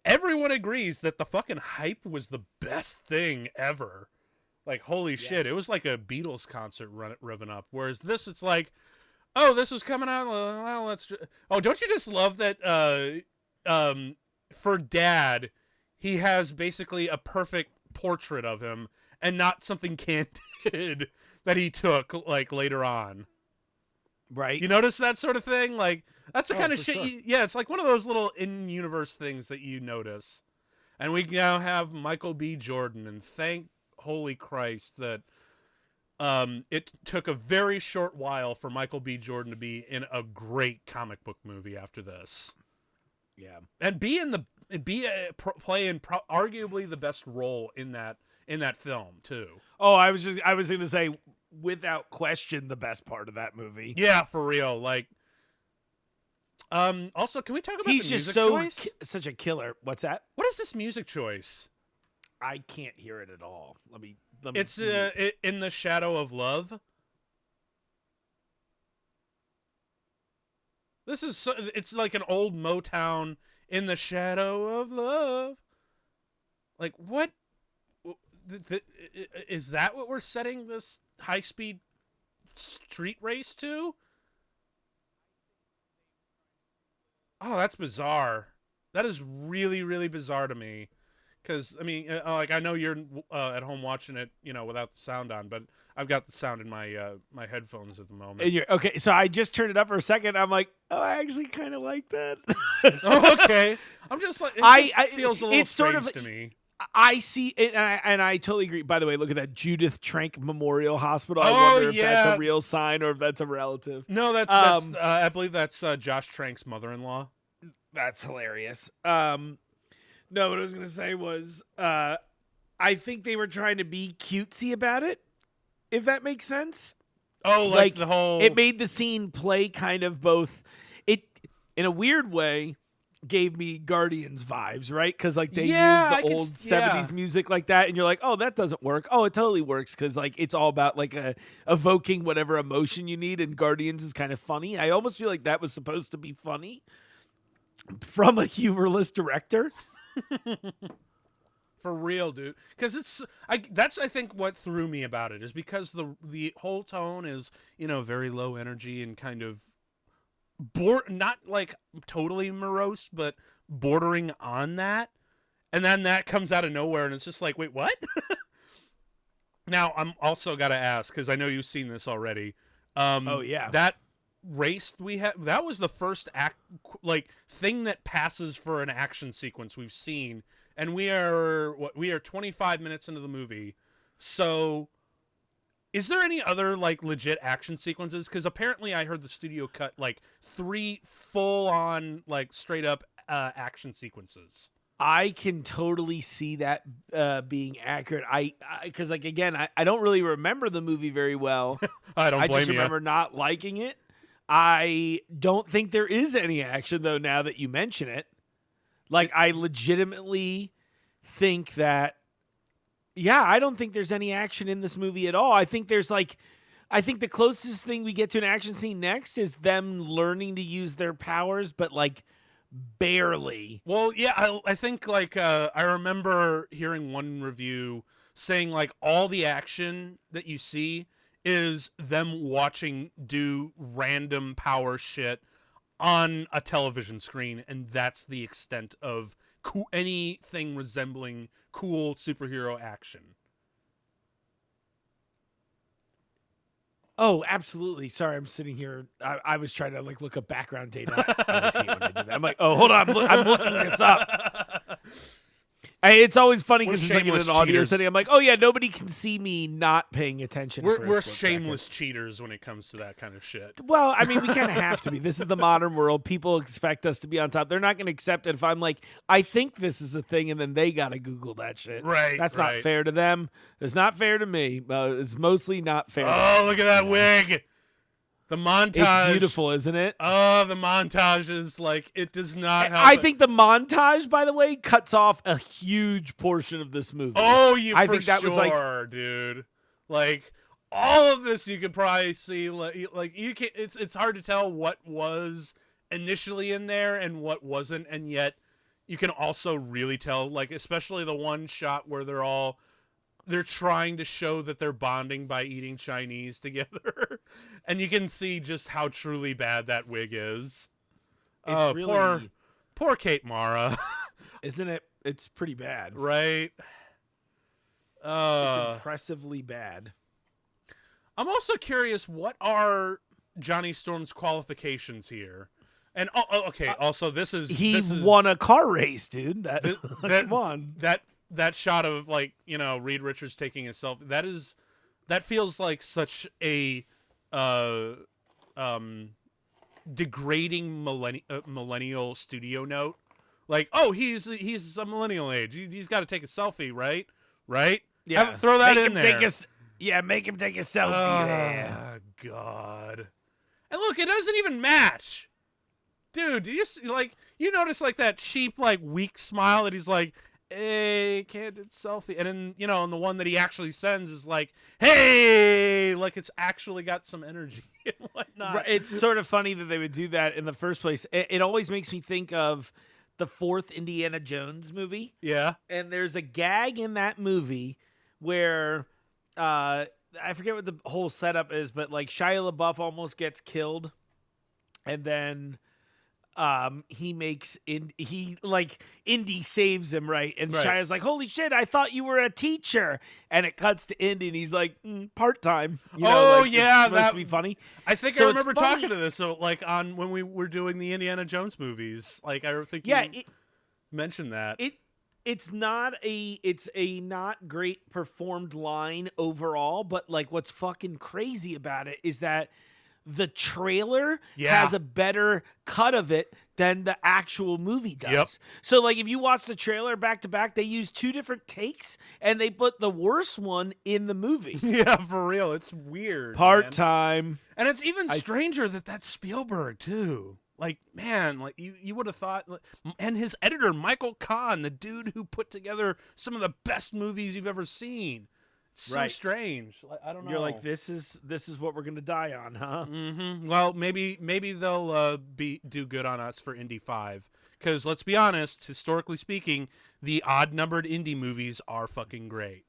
Everyone agrees that the fucking hype was the best thing ever. Like, holy shit, it was like a Beatles concert revving up. Whereas this, it's like, oh, this was coming out. Well, let's. Oh, don't you just love that? For Dad, he has basically a perfect portrait of him, and not something candid that he took like later on. Right. You notice that sort of thing? Like, that's the kind of shit. Sure. Yeah, it's like one of those little in-universe things that you notice. And we now have Michael B. Jordan, and thank holy Christ that it took a very short while for Michael B. Jordan to be in a great comic book movie after this. Yeah, and play in arguably the best role in that film too. Oh, I was going to say, without question, the best part of that movie. Yeah, for real. Like, also, can we talk about He's the just music choice? such a killer. What's that? What is this music choice? I can't hear it at all. Let me. It's In the Shadow of Love. It's like an old Motown, In the Shadow of Love. Like, what? Is that what we're setting this high-speed street race to? Oh, that's bizarre. That is really, really bizarre to me. Because, I mean, like, I know you're at home watching it, without the sound on, but I've got the sound in my my headphones at the moment. And okay, so I just turned it up for a second. I'm like, oh, I actually kind of like that. Oh, okay. I'm just like, it feels a little strange to me. I see it, and I totally agree. By the way, look at that Judith Trank Memorial Hospital. I wonder if that's a real sign or if that's a relative. No, that's I believe that's Josh Trank's mother-in-law. That's hilarious. No, what I was going to say was I think they were trying to be cutesy about it, if that makes sense. Oh, like the whole... It made the scene play kind of both... It, in a weird way, gave me Guardians vibes, right? Because like they use the old 70s music like that, and you're like, oh, that doesn't work. Oh, it totally works, because like it's all about like evoking whatever emotion you need, and Guardians is kind of funny. I almost feel like that was supposed to be funny from a humorless director. For real, dude. Because that's I think what threw me about it is because the whole tone is very low energy and kind of not like totally morose, but bordering on that, and then that comes out of nowhere, and it's just like, wait, what? Now I'm also got to ask, because I know you've seen this already. Oh yeah, that race that was the first thing that passes for an action sequence we've seen, and we are 25 minutes into the movie. So is there any other like legit action sequences? Because apparently I heard the studio cut like 3 full on like straight up action sequences. I can totally see that being accurate. Because like again, I don't really remember the movie very well. I just remember not liking it. I don't think there is any action, though, now that you mention it. Like, I legitimately think that, I don't think there's any action in this movie at all. I think the closest thing we get to an action scene next is them learning to use their powers, but, like, barely. Well, yeah, I think, like, I remember hearing one review saying, like, all the action that you see is them watching do random power shit on a television screen, and that's the extent of anything resembling cool superhero action. Oh, absolutely. Sorry, I'm sitting here. I was trying to like look up background data. I always hate when I do that. I'm like, oh, hold on. I'm looking this up. It's always funny because it's like in an audio setting. I'm like, oh yeah, nobody can see me not paying attention. We're shameless cheaters when it comes to that kind of shit. Well, I mean, we kind of have to be. This is the modern world. People expect us to be on top. They're not going to accept it if I'm like, I think this is a thing, and then they got to Google that shit. Right. That's not fair to them. It's not fair to me. It's mostly not fair. Oh, look at that wig. The montage. It's beautiful, isn't it? Oh, the montage is like, it does not have... I think the montage, by the way, cuts off a huge portion of this movie. Oh, I think that was like, dude. Like, all of this you could probably see, like you can. It's hard to tell what was initially in there and what wasn't, and yet you can also really tell, like, especially the one shot where they're trying to show that they're bonding by eating Chinese together. And you can see just how truly bad that wig is. It's really... Poor Kate Mara. Isn't it? It's pretty bad. Right? It's impressively bad. I'm also curious, what are Johnny Storm's qualifications here? And, okay, also, this is... He won a car race, dude. Come on. That shot of, like, Reed Richards taking his selfie, that is That feels like such a degrading millennial studio note. Like, oh, he's a millennial age. He's got to take a selfie, right? Right? Yeah. Throw that make in him there. make him take a selfie there. Oh, God. And look, it doesn't even match. Dude, do you see, like, you notice like that cheap, like, weak smile that he's like, hey, candid selfie. And then, you know, and the one that he actually sends is like, hey, like it's actually got some energy and whatnot. Right, it's sort of funny that they would do that in the first place. It always makes me think of the fourth Indiana Jones movie. Yeah. And there's a gag in that movie where I forget what the whole setup is, but like Shia LaBeouf almost gets killed, and then Indy saves him, right? And Right. Shia's like, holy shit, I thought you were a teacher. And it cuts to Indy and he's like, part-time. You know, Oh, like, yeah, it's supposed that- to be funny. I think So I it's remember funny- talking to this. So, like, on when we were doing the Indiana Jones movies, like, I think Yeah, you mentioned that. it's a not great performed line overall, but like what's fucking crazy about it is that the trailer Yeah. has a better cut of it than the actual movie does. Yep. So like if you watch the trailer back to back, they use two different takes and they put the worst one in the movie. Yeah, for real. It's weird. Part man. time. And it's even stranger that that's Spielberg, too. Like, man, like you would have thought, and his editor, Michael Kahn, the dude who put together some of the best movies you've ever seen. It's so Right. strange. Like, I don't know. You're like, this is what we're gonna die on, huh? Mm-hmm. Well, maybe they'll do good on us for Indy 5. Because let's be honest, historically speaking, the odd-numbered indie movies are fucking great.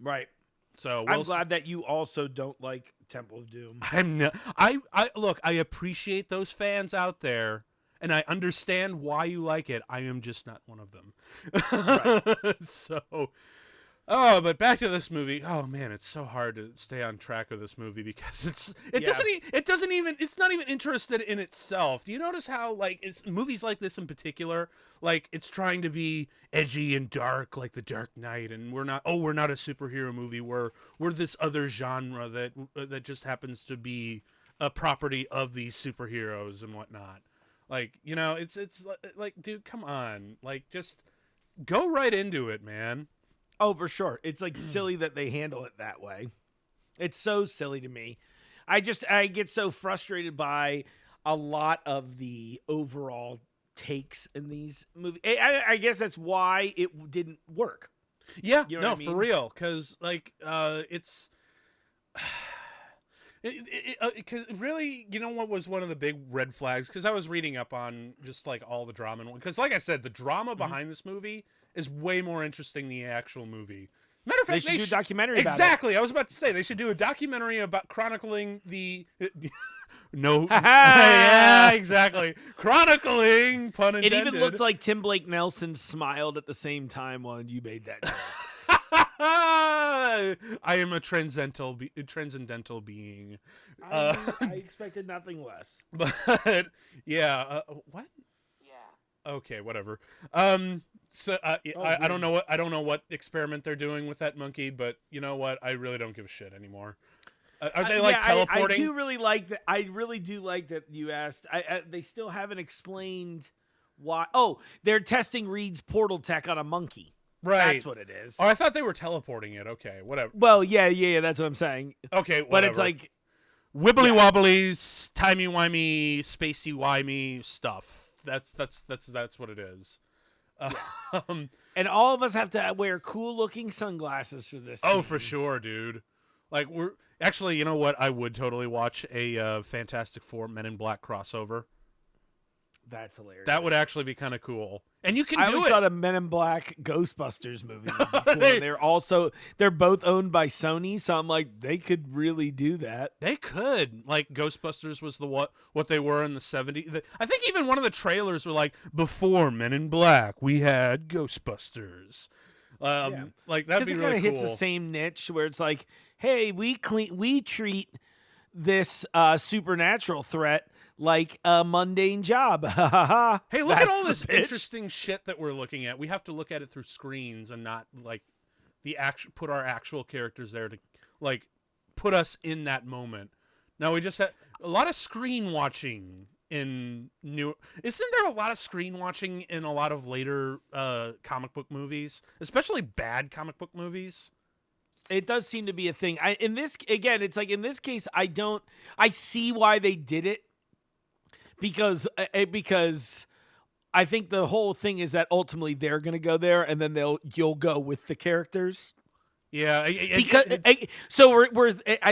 Right. So I'm glad that you also don't like Temple of Doom. I look, I appreciate those fans out there, and I understand why you like it. I am just not one of them. Right. So, but back to this movie. Oh man, it's so hard to stay on track of this movie because it's not even interested in itself. Do you notice how like it's movies like this in particular, like it's trying to be edgy and dark like The Dark Knight, and we're not a superhero movie. We're this other genre that just happens to be a property of these superheroes and whatnot. Like, you know, it's like, dude, come on, like just go right into it, man. Oh, for sure. It's like silly that they handle it that way. It's so silly to me. I get so frustrated by a lot of the overall takes in these movies. I guess that's why it didn't work. Yeah, You know no, what I mean? for real, because like it's. Cause really, you know what was one of the big red flags? Because I was reading up on just like all the drama, because like I said, the drama behind this movie is way more interesting than the actual movie. Matter of fact, They should do a documentary about it. Exactly, I was about to say they should do a documentary about chronicling the. No, Ha yeah, exactly. Chronicling, pun It intended. even looked like Tim Blake Nelson smiled at the same time while you made that joke. I am a transcendental being. I expected nothing less. But yeah, what? Yeah. Okay, whatever. So I weird. don't know what experiment they're doing with that monkey, but you know what? I really don't give a shit anymore. Are they like teleporting? I do really like that. I really do like that you asked. They still haven't explained why. Oh, they're testing Reed's portal tech on a monkey. Right. That's what it is. Oh, I thought they were teleporting it. Okay, whatever. Well, yeah. That's what I'm saying. Okay, whatever. But it's like, wibbly wobblies, timey wimey, spacey wimey stuff. That's what it is. and all of us have to wear cool looking sunglasses for this. Oh, scene. for sure, dude. Like we're actually, you know what? I would totally watch a Fantastic Four Men in Black crossover. That's hilarious. That would actually be kind of cool. And you can I do always it. thought a Men in Black Ghostbusters movie would be cool. And they're both owned by Sony, so I'm like, they could really do that. They could. Like Ghostbusters was what they were in the 70s. I think even one of the trailers were like, before Men in Black, we had Ghostbusters. Like that'd be it really kind of cool. hits the same niche where it's like, hey, we treat this supernatural threat like a mundane job. Hey, look at That's all the this pitch. interesting shit that we're looking at. We have to look at it through screens and not like put our actual characters there to like put us in that moment. No, we just had a lot of screen watching in new. Isn't there a lot of screen watching in a lot of later comic book movies, especially bad comic book movies? It does seem to be a thing. In this case, I see why they did it because I think the whole thing is that ultimately they're going to go there and then you'll go with the characters. Yeah, I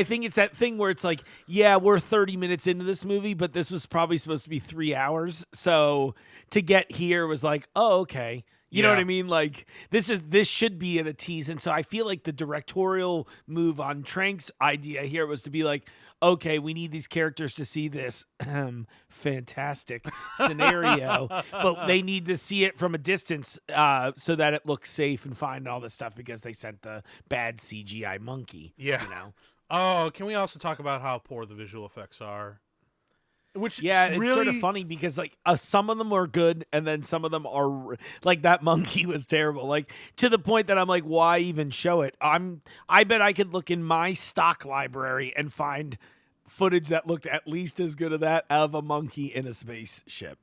think it's that thing where it's like, yeah, we're 30 minutes into this movie, but this was probably supposed to be 3 hours. So to get here was like, oh, okay. You know what I mean? Like this should be in a tease. And so I feel like the directorial move on Trank's idea here was to be like, okay, we need these characters to see this fantastic scenario, but they need to see it from a distance so that it looks safe and fine and all this stuff because they sent the bad CGI monkey. Yeah. You know? Oh, can we also talk about how poor the visual effects are? Which it's really sort of funny because like some of them are good and then some of them are like that monkey was terrible, like to the point that I'm like, why even show it? I bet I could look in my stock library and find footage that looked at least as good as that of a monkey in a spaceship.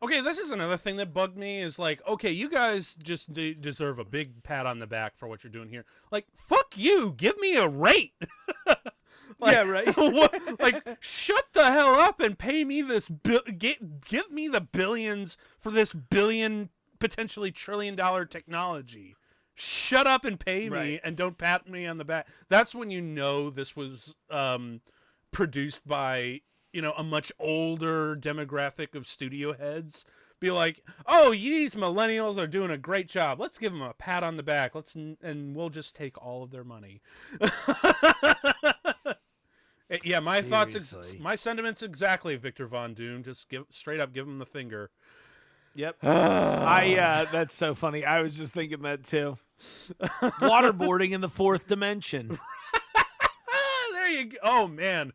Okay, this is another thing that bugged me is like, okay, you guys just deserve a big pat on the back for what you're doing here. Like, fuck you, give me a rate. Like, yeah, right. What, like, shut the hell up and pay me this. Give me the billions for this potentially $1 trillion technology. Shut up and pay me, and don't pat me on the back. That's when you know this was produced by a much older demographic of studio heads. Be like, oh, these millennials are doing a great job. Let's give them a pat on the back. And we'll just take all of their money. Yeah, my my sentiments exactly, Victor Von Doom. Just straight up give him the finger. Yep. That's so funny. I was just thinking that too. Waterboarding in the fourth dimension. There you go. Oh, man.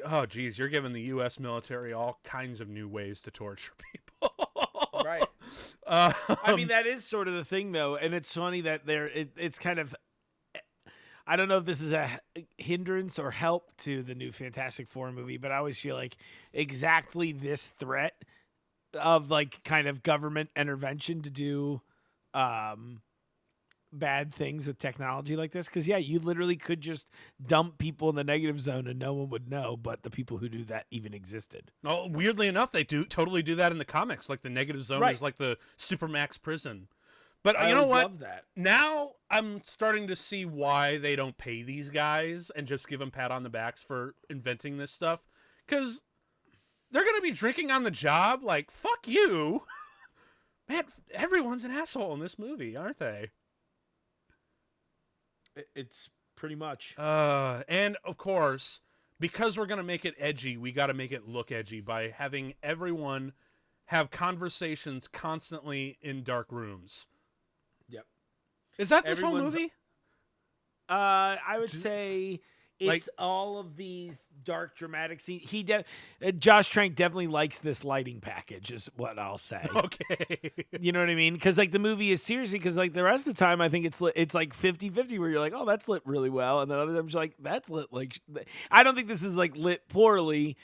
Oh, geez. You're giving the U.S. military all kinds of new ways to torture people. Right. I mean, that is sort of the thing, though. And it's funny that it's kind of, I don't know if this is a hindrance or help to the new Fantastic Four movie, but I always feel like exactly this threat of like kind of government intervention to do bad things with technology like this. Because, yeah, you literally could just dump people in the negative zone and no one would know, but the people who do that even existed. Oh, weirdly enough, they totally do that in the comics. Like the negative zone is like the Supermax prison. But you know what? Love that. Now I'm starting to see why they don't pay these guys and just give them pat on the backs for inventing this stuff. Because they're going to be drinking on the job. Like, fuck you. Man, everyone's an asshole in this movie, aren't they? It's pretty much. And, of course, because we're going to make it edgy, we got to make it look edgy by having everyone have conversations constantly in dark rooms. Yep. Is that this whole movie? I would say it's all of these dark, dramatic scenes. Josh Trank definitely likes this lighting package, is what I'll say. Okay. You know what I mean? Because like the movie is seriously, because like the rest of the time, I think it's like 50-50 where you're like, oh, that's lit really well, and then other times you're like, that's lit like. I don't think this is like lit poorly.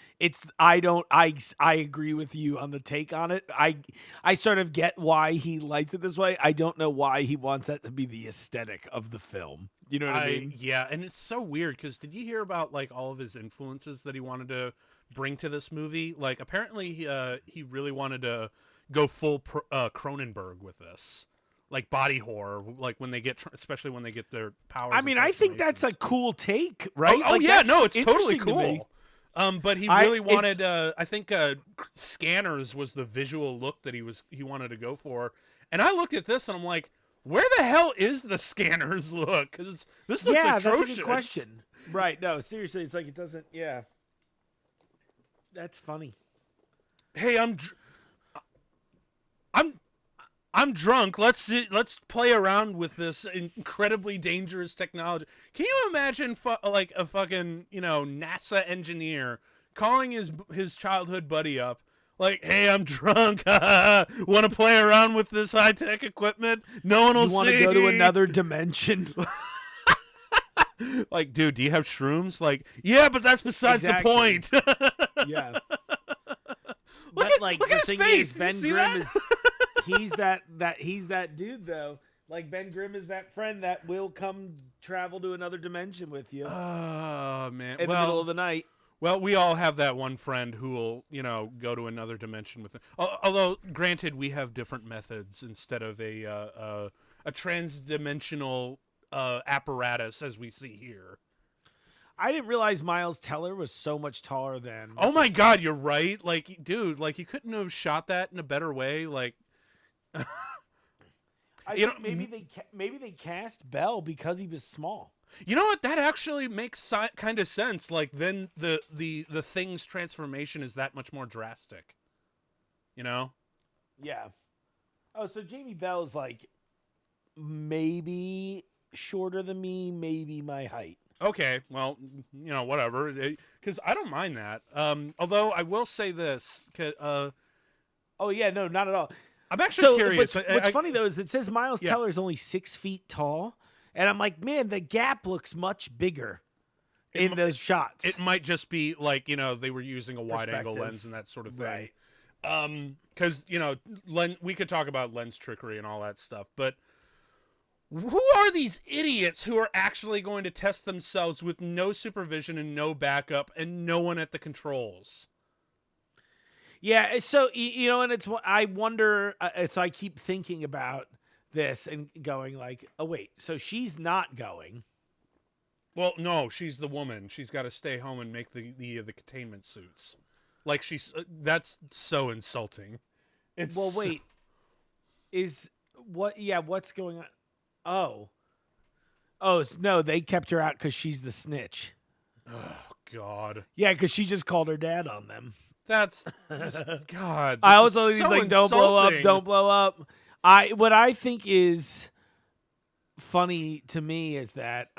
I agree with you on the take on it. I sort of get why he lights it this way. I don't know why he wants that to be the aesthetic of the film. You know what I mean? Yeah, and it's so weird because did you hear about like all of his influences that he wanted to bring to this movie? Like apparently he really wanted to go full Cronenberg with this, like body horror, like when they get especially when they get their powers. I mean, I think that's a cool take, right? Oh, like, yeah, no, it's totally cool. To but he really wanted. I think Scanners was the visual look that he wanted to go for, and I looked at this and I'm like, where the hell is the Scanners look? Because this looks atrocious. That's a good question. Right? No, seriously, it's like it doesn't. Yeah, that's funny. Hey, I'm drunk. Let's play around with this incredibly dangerous technology. Can you imagine like a fucking NASA engineer calling his childhood buddy up? Like, hey, I'm drunk. Want to play around with this high-tech equipment? No one will see. You want to go to another dimension? Like, dude, do you have shrooms? Like, yeah, but that's besides the Exactly. point. Yeah. Look The at his thing face. is, Ben Did you see Grimm that? he's he's that dude though. Like Ben Grimm is that friend that will come travel to another dimension with you Oh man. in the middle of the night. Well, we all have that one friend who will, go to another dimension with it. Although, granted, we have different methods instead of a trans-dimensional apparatus as we see here. I didn't realize Miles Teller was so much taller than. Oh my God, you're right. Like, dude, like you couldn't have shot that in a better way. Like, I think maybe they cast Bell because he was small. you know what? That actually makes kind of sense. Like, then the Thing's transformation is that much more drastic. You know? Yeah. Oh, so Jamie Bell is like maybe shorter than me, maybe my height. Okay, well, whatever. Because I don't mind that. Although I will say this. Oh yeah, no, not at all. I'm actually curious. What's funny though is it says Miles Teller is only 6 feet tall, and I'm like, man, the gap looks much bigger in those shots. It might just be like they were using a wide angle lens and that sort of thing. Right. Because we could talk about lens trickery and all that stuff, but who are these idiots who are actually going to test themselves with no supervision and no backup and no one at the controls? Yeah, so and it's I wonder. So I keep thinking about this and going like, oh wait, so she's not going. Well, no, she's the woman. She's got to stay home and make the containment suits. Like that's so insulting. Well, wait, what's going on? Oh, no, they kept her out because she's the snitch. Oh God. Yeah, because she just called her dad on them. That's God. I also he's like, don't blow up, don't blow up. What I think is funny to me is that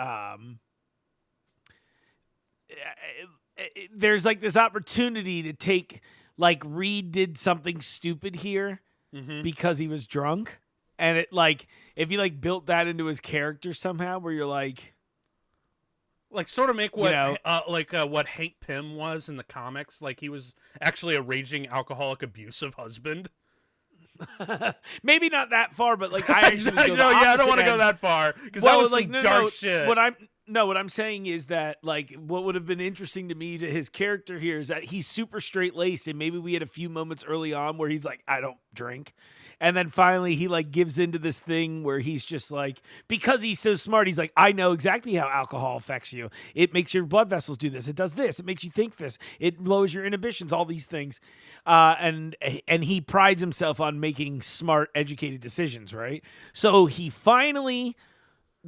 there's like this opportunity to take like Reed did something stupid here because he was drunk, and it like if you like built that into his character somehow, where you're like sort of make what what Hank Pym was in the comics. Like he was actually a raging alcoholic abusive husband. Maybe not that far, but like I actually I don't want to go that far because that was like some dark shit. What I'm saying is that like what would have been interesting to me to his character here is that he's super straight laced, and maybe we had a few moments early on where he's like, I don't drink. And then finally he like gives into this thing where he's just like, because he's so smart, he's like, I know exactly how alcohol affects you. It makes your blood vessels do this. It does this. It makes you think this. It lowers your inhibitions, all these things. And he prides himself on making smart, educated decisions, right? So he finally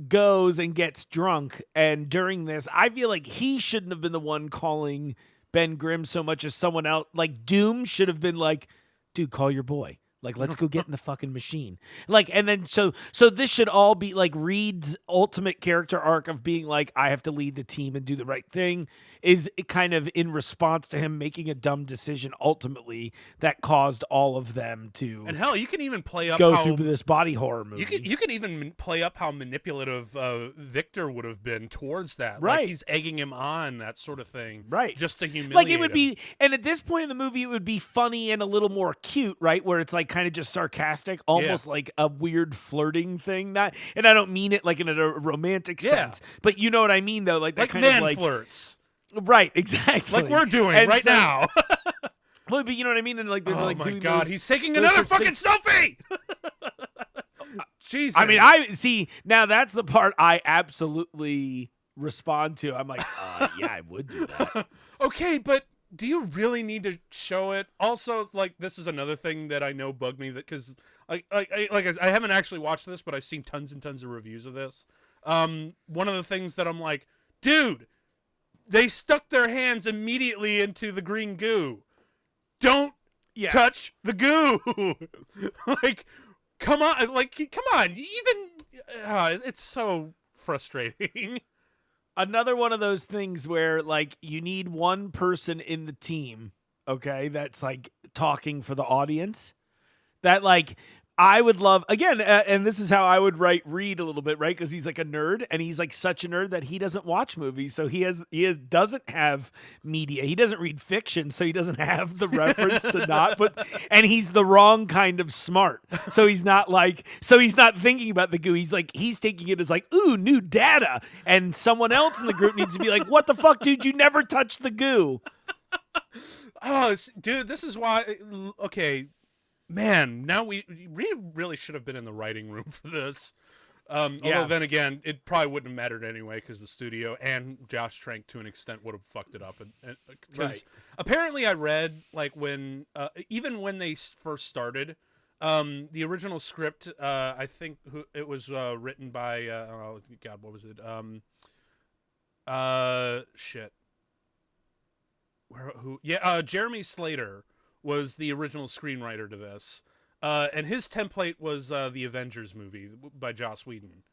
goes and gets drunk. And during this, I feel like he shouldn't have been the one calling Ben Grimm so much as someone else. Like Doom should have been like, dude, call your boy. Like, let's go get in the fucking machine. Like, and then so this should all be like Reed's ultimate character arc of being like, I have to lead the team and do the right thing, is kind of in response to him making a dumb decision ultimately that caused all of them to. And hell, you can even play up go through this body horror movie. You can even play up how manipulative Victor would have been towards that. Right, like he's egging him on, that sort of thing. Right, just to humiliate. Like it would be, and at this point in the movie, it would be funny and a little more cute, right? Where it's like kind of just sarcastic, almost like a weird flirting thing. And I don't mean it like in a romantic sense, but you know what I mean, though. Like that kind man of like flirts. Right, exactly. Like we're doing right now. Well, but you know what I mean? And like they're like doing God, he's taking another fucking selfie. Jesus. I mean, I see now that's the part I absolutely respond to. I'm like, yeah, I would do that. Okay, but do you really need to show it? Also, like, this is another thing that I know bugged me, that because I haven't actually watched this, but I've seen tons and tons of reviews of this. One of the things that I'm like, dude, they stuck their hands immediately into the green goo. Don't touch the goo. Like, come on, even it's so frustrating. Another one of those things where like you need one person in the team, okay, that's like talking for the audience. That like I would love again, and this is how I would write Reed a little bit, right? Because he's like a nerd, and he's like such a nerd that he doesn't watch movies, so he doesn't have media. He doesn't read fiction, so he doesn't have the reference to not. But and he's the wrong kind of smart, so he's not thinking about the goo. He's taking it as like, ooh, new data, and someone else in the group needs to be like, what the fuck, dude? You never touched the goo. Oh, dude, this is why. Okay. Man, now we really should have been in the writing room for this. Although then again, it probably wouldn't have mattered anyway because the studio and Josh Trank to an extent would have fucked it up. Because apparently I read like when even when they first started, the original script I think it was written by oh god, what was it? Shit. Jeremy Slater was the original screenwriter to this. And his template was the Avengers movie by Joss Whedon.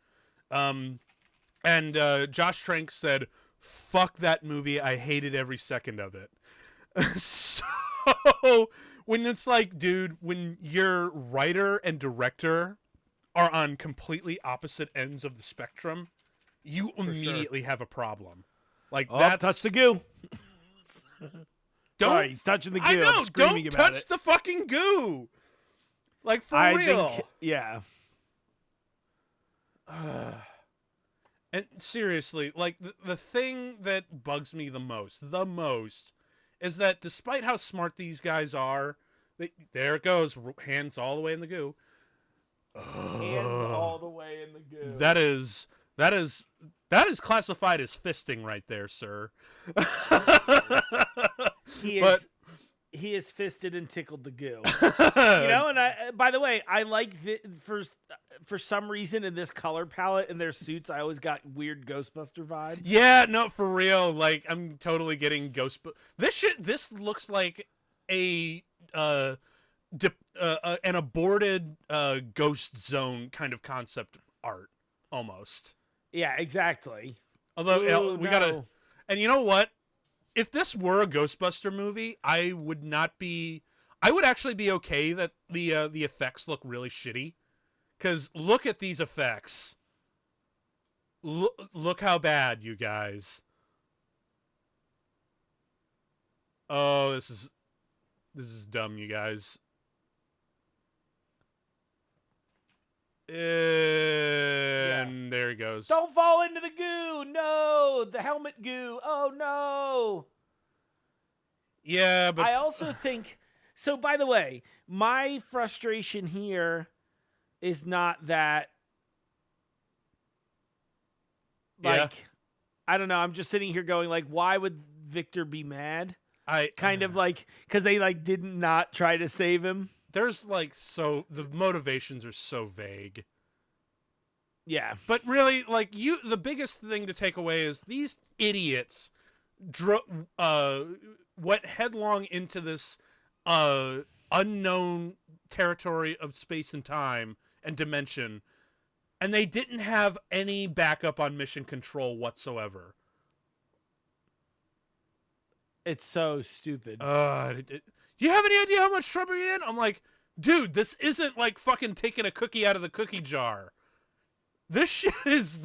And Josh Trank said, fuck that movie, I hated every second of it. So, when it's like, dude, when your writer and director are on completely opposite ends of the spectrum, you immediately have a problem. Like, that's... touch the goo. Sorry, he's touching the goo. I know, I'm screaming don't about touch it. the fucking goo. Like, for real. Yeah. And seriously, like, the thing that bugs me the most, is that despite how smart these guys are, there it goes, hands all the way in the goo. Hands all the way in the goo. That is classified as fisting right there, sir. He is fisted and tickled the goo. And by the way, I like for some reason in this color palette in their suits, I always got weird Ghostbuster vibes. Yeah, no, for real. Like, I'm totally getting This looks like an aborted Ghost Zone kind of concept art, almost. Yeah, exactly. Although gotta, and you know what? If this were a Ghostbuster movie, I would actually be okay that the effects look really shitty. Because look at these effects. Look how bad, you guys. Oh, this is dumb, you guys. And there he goes. Don't fall into the goo. No, the helmet goo. Oh no. Yeah, but I also think so. By the way, my frustration here is not that. Like, I don't know. I'm just sitting here going, like, why would Victor be mad? Kind of like because they like did not try to save him. There's like the motivations are so vague. Yeah. But really, like, the biggest thing to take away is these idiots went headlong into this unknown territory of space and time and dimension, and they didn't have any backup on mission control whatsoever. It's so stupid. Do you have any idea how much trouble you're in? I'm like, dude, this isn't like fucking taking a cookie out of the cookie jar. This shit is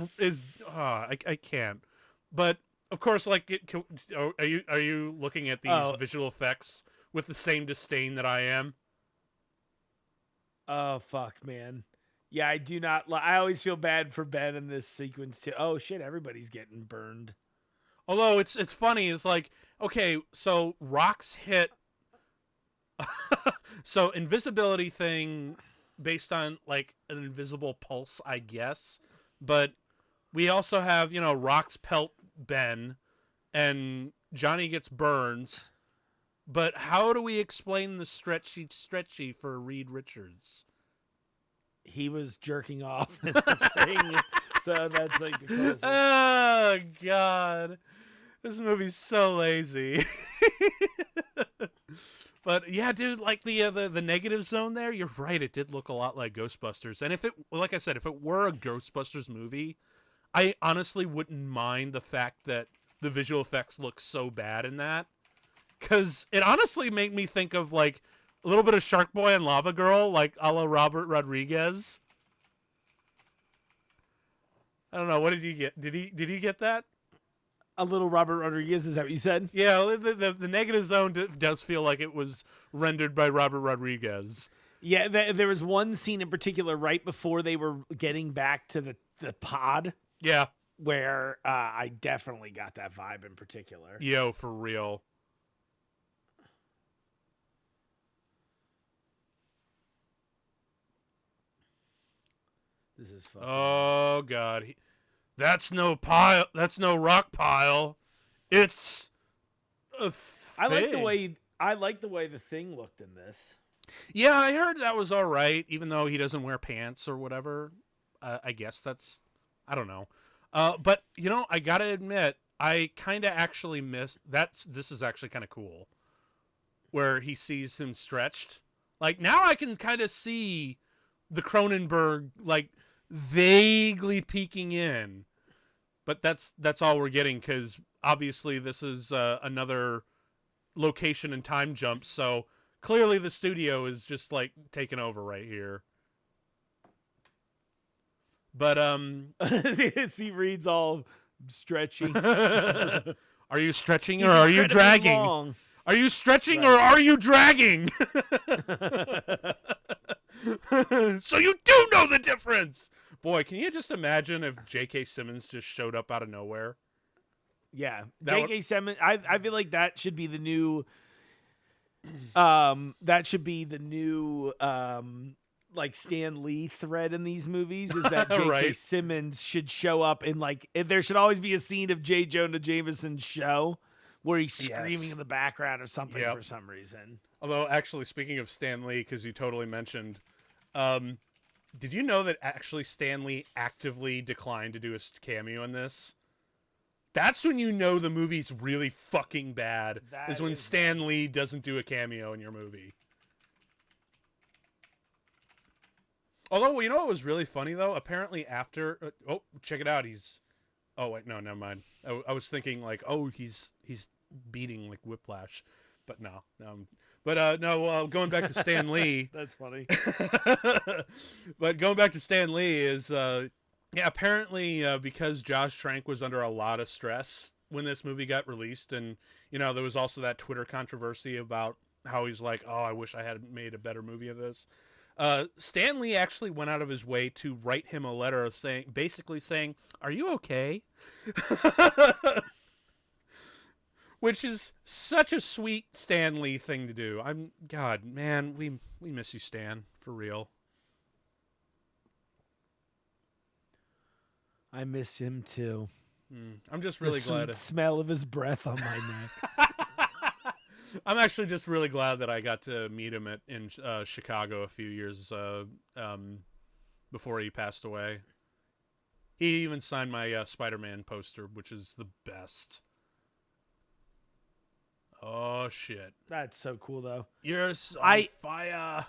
I can't. But of course, like, are you looking at these visual effects with the same disdain that I am? Oh fuck, man. Yeah, I do not. I always feel bad for Ben in this sequence too. Oh shit, everybody's getting burned. Although it's funny, it's like, okay, so rocks hit. So invisibility thing based on like an invisible pulse, I guess. But we also have, rocks pelt Ben and Johnny gets burns. But how do we explain the stretchy for Reed Richards? He was jerking off in the thing. So that's like the closest. Oh God. This movie's so lazy. But yeah, dude, like the negative zone there, you're right. It did look a lot like Ghostbusters. And like I said, if it were a Ghostbusters movie, I honestly wouldn't mind the fact that the visual effects look so bad in that. Because it honestly made me think of like A little bit of Shark Boy and Lava Girl, like a la Robert Rodriguez. I don't know. What did you get? Did he get that? A little Robert Rodriguez, is that what you said? Yeah, the negative zone does feel like it was rendered by Robert Rodriguez. Yeah, there was one scene in particular right before they were getting back to the pod. Yeah. Where I definitely got that vibe in particular. Yo, for real. This is fucking Oh nuts. God, that's no pile. That's no rock pile. It's a thing. I like the way the Thing looked in this. Yeah, I heard that was all right, even though he doesn't wear pants or whatever. I guess that's, I don't know. But you know, I gotta admit, I kind of actually miss this is actually kind of cool, where he sees him stretched. Like now, I can kind of see the Cronenberg like vaguely peeking in, but that's all we're getting, because obviously this is another location and time jump, so clearly the studio is just like taking over right here. But he reads all stretchy. Are you stretching or are you dragging? Long. Are you stretching or are you dragging? So you do know the difference. Boy, can you just imagine if J.K. Simmons just showed up out of nowhere? Yeah, J.K. Simmons. I feel like that should be the new. That should be the new like Stan Lee thread in these movies, is that J.K. Right. Simmons should show up in like there should always be a scene of J. Jonah Jameson's show where he's screaming in the background or something for some reason. Although, actually, speaking of Stan Lee, because you totally mentioned, did you know that actually Stan Lee actively declined to do a cameo in this? That's when you know the movie's really fucking bad, is when Stan Lee doesn't do a cameo in your movie. Although, you know what was really funny, though? Apparently after... oh, check it out. He's... Oh, wait, no, never mind. I was thinking, like, oh, he's beating, like, Whiplash. But no. Going back to Stan Lee... That's funny. But going back to Stan Lee is... apparently because Josh Trank was under a lot of stress when this movie got released, and, you know, there was also that Twitter controversy about how he's like, oh, I wish I had made a better movie of this. Stan Lee actually went out of his way to write him a letter basically saying, are you okay? Which is such a sweet Stan Lee thing to do. God, man, we miss you, Stan, for real. I miss him too. I'm just really glad. The sweet smell of his breath on my neck. I'm actually just really glad that I got to meet him in Chicago a few years before he passed away. He even signed my Spider-Man poster, which is the best. Oh, shit. That's so cool, though. You're on fire.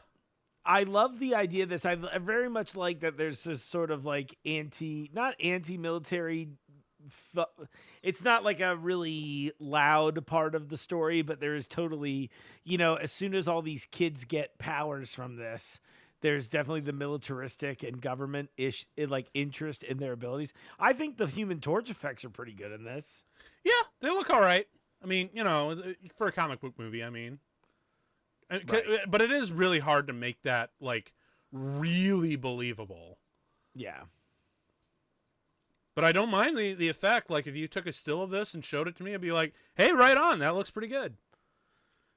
I love the idea of this. I very much like that there's this sort of like not anti-military. It's not like a really loud part of the story, but there is totally, you know, as soon as all these kids get powers from this, there's definitely the militaristic and government-ish like interest in their abilities. I think the Human Torch effects are pretty good in this. Yeah, they look all right. I mean, you know, for a comic book movie, I mean. Right. But it is really hard to make that, like, really believable. Yeah. But I don't mind the effect. Like, if you took a still of this and showed it to me, I'd be like, hey, right on. That looks pretty good.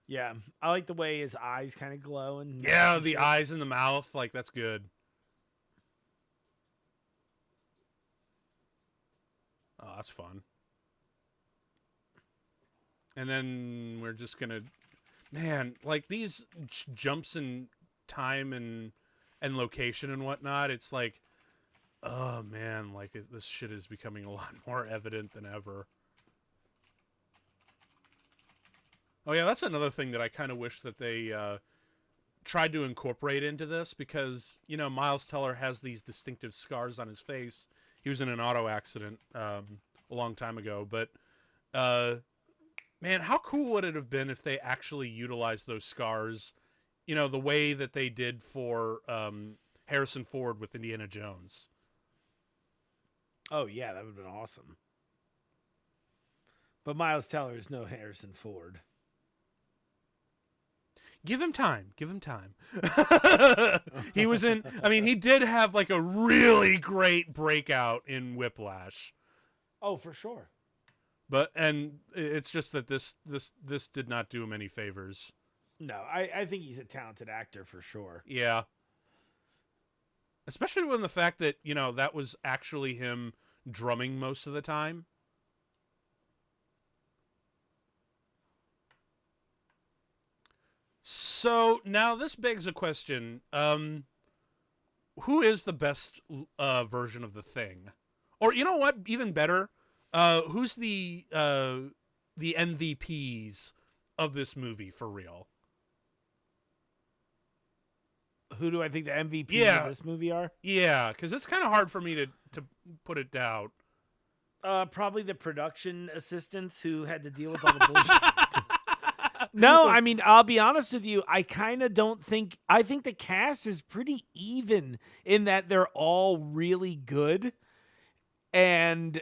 Yeah. I like the way his eyes kind of glow. Yeah, the eyes and the mouth. Like, that's good. Oh, that's fun. And then we're just going to... Man, like, these jumps in time and location and whatnot, it's like... Oh, man, like, this shit is becoming a lot more evident than ever. Oh, yeah, that's another thing that I kind of wish that they tried to incorporate into this, because, you know, Miles Teller has these distinctive scars on his face. He was in an auto accident a long time ago, but, man, how cool would it have been if they actually utilized those scars the way that they did for Harrison Ford with Indiana Jones. Oh yeah, that would have been awesome. But Miles Teller is no Harrison Ford. Give him time. Give him time. He was in. I mean, he did have like a really great breakout in Whiplash. Oh, for sure. And it's just that this did not do him any favors. No, I think he's a talented actor for sure. Yeah. Especially when the fact that, that was actually him drumming most of the time. So now this begs a question. Who is the best version of the Thing? Or you know what? Even better, who's the MVPs of this movie for real? Who do I think the MVPs of this movie are? Yeah, because it's kind of hard for me to put it down. Probably the production assistants who had to deal with all the bullshit. No, I mean, I'll be honest with you. I kind of don't think... I think the cast is pretty even in that they're all really good. And,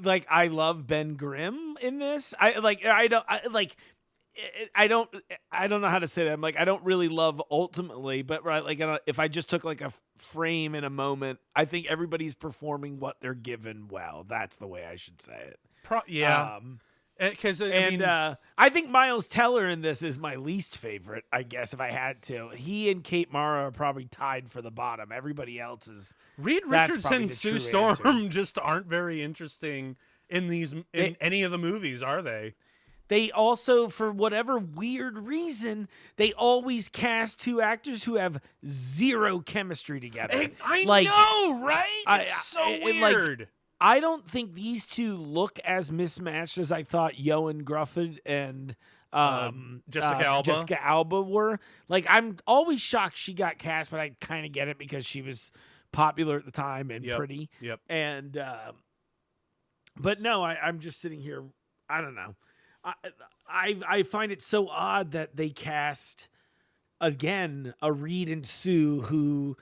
like, I love Ben Grimm in this. I don't know how to say that. I'm like, I don't really love Ultimately, but right, like, if I just took like a frame in a moment, I think everybody's performing what they're given well. That's the way I should say it. Because I think Miles Teller in this is my least favorite, I guess, if I had to. He and Kate Mara are probably tied for the bottom. Everybody else is... Reed Richards and Sue Storm just aren't very interesting in any of the movies, are they? They also, for whatever weird reason, they always cast two actors who have zero chemistry together. I know, right? It's so weird. I don't think these two look as mismatched as I thought Ioan Gruffudd and Jessica Alba were. Like, I'm always shocked she got cast, but I kind of get it because she was popular at the time and pretty. Yep. And, but no, I'm just sitting here. I don't know. I find it so odd that they cast, again, a Reed and Sue who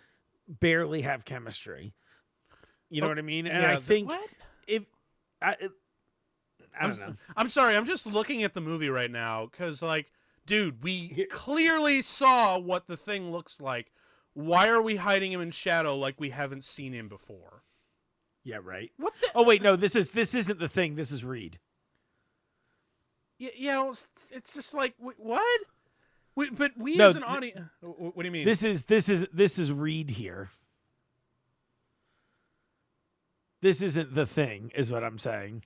barely have chemistry. You know what I mean? And I think I don't know. I'm sorry. I'm just looking at the movie right now because, like, dude, we clearly saw what the Thing looks like. Why are we hiding him in shadow like we haven't seen him before? Yeah, right. What? Oh wait, no. This isn't the Thing. This is Reed. Yeah, it's just like what? But as an audience, what do you mean? This is Reed here. This isn't the Thing, is what I'm saying.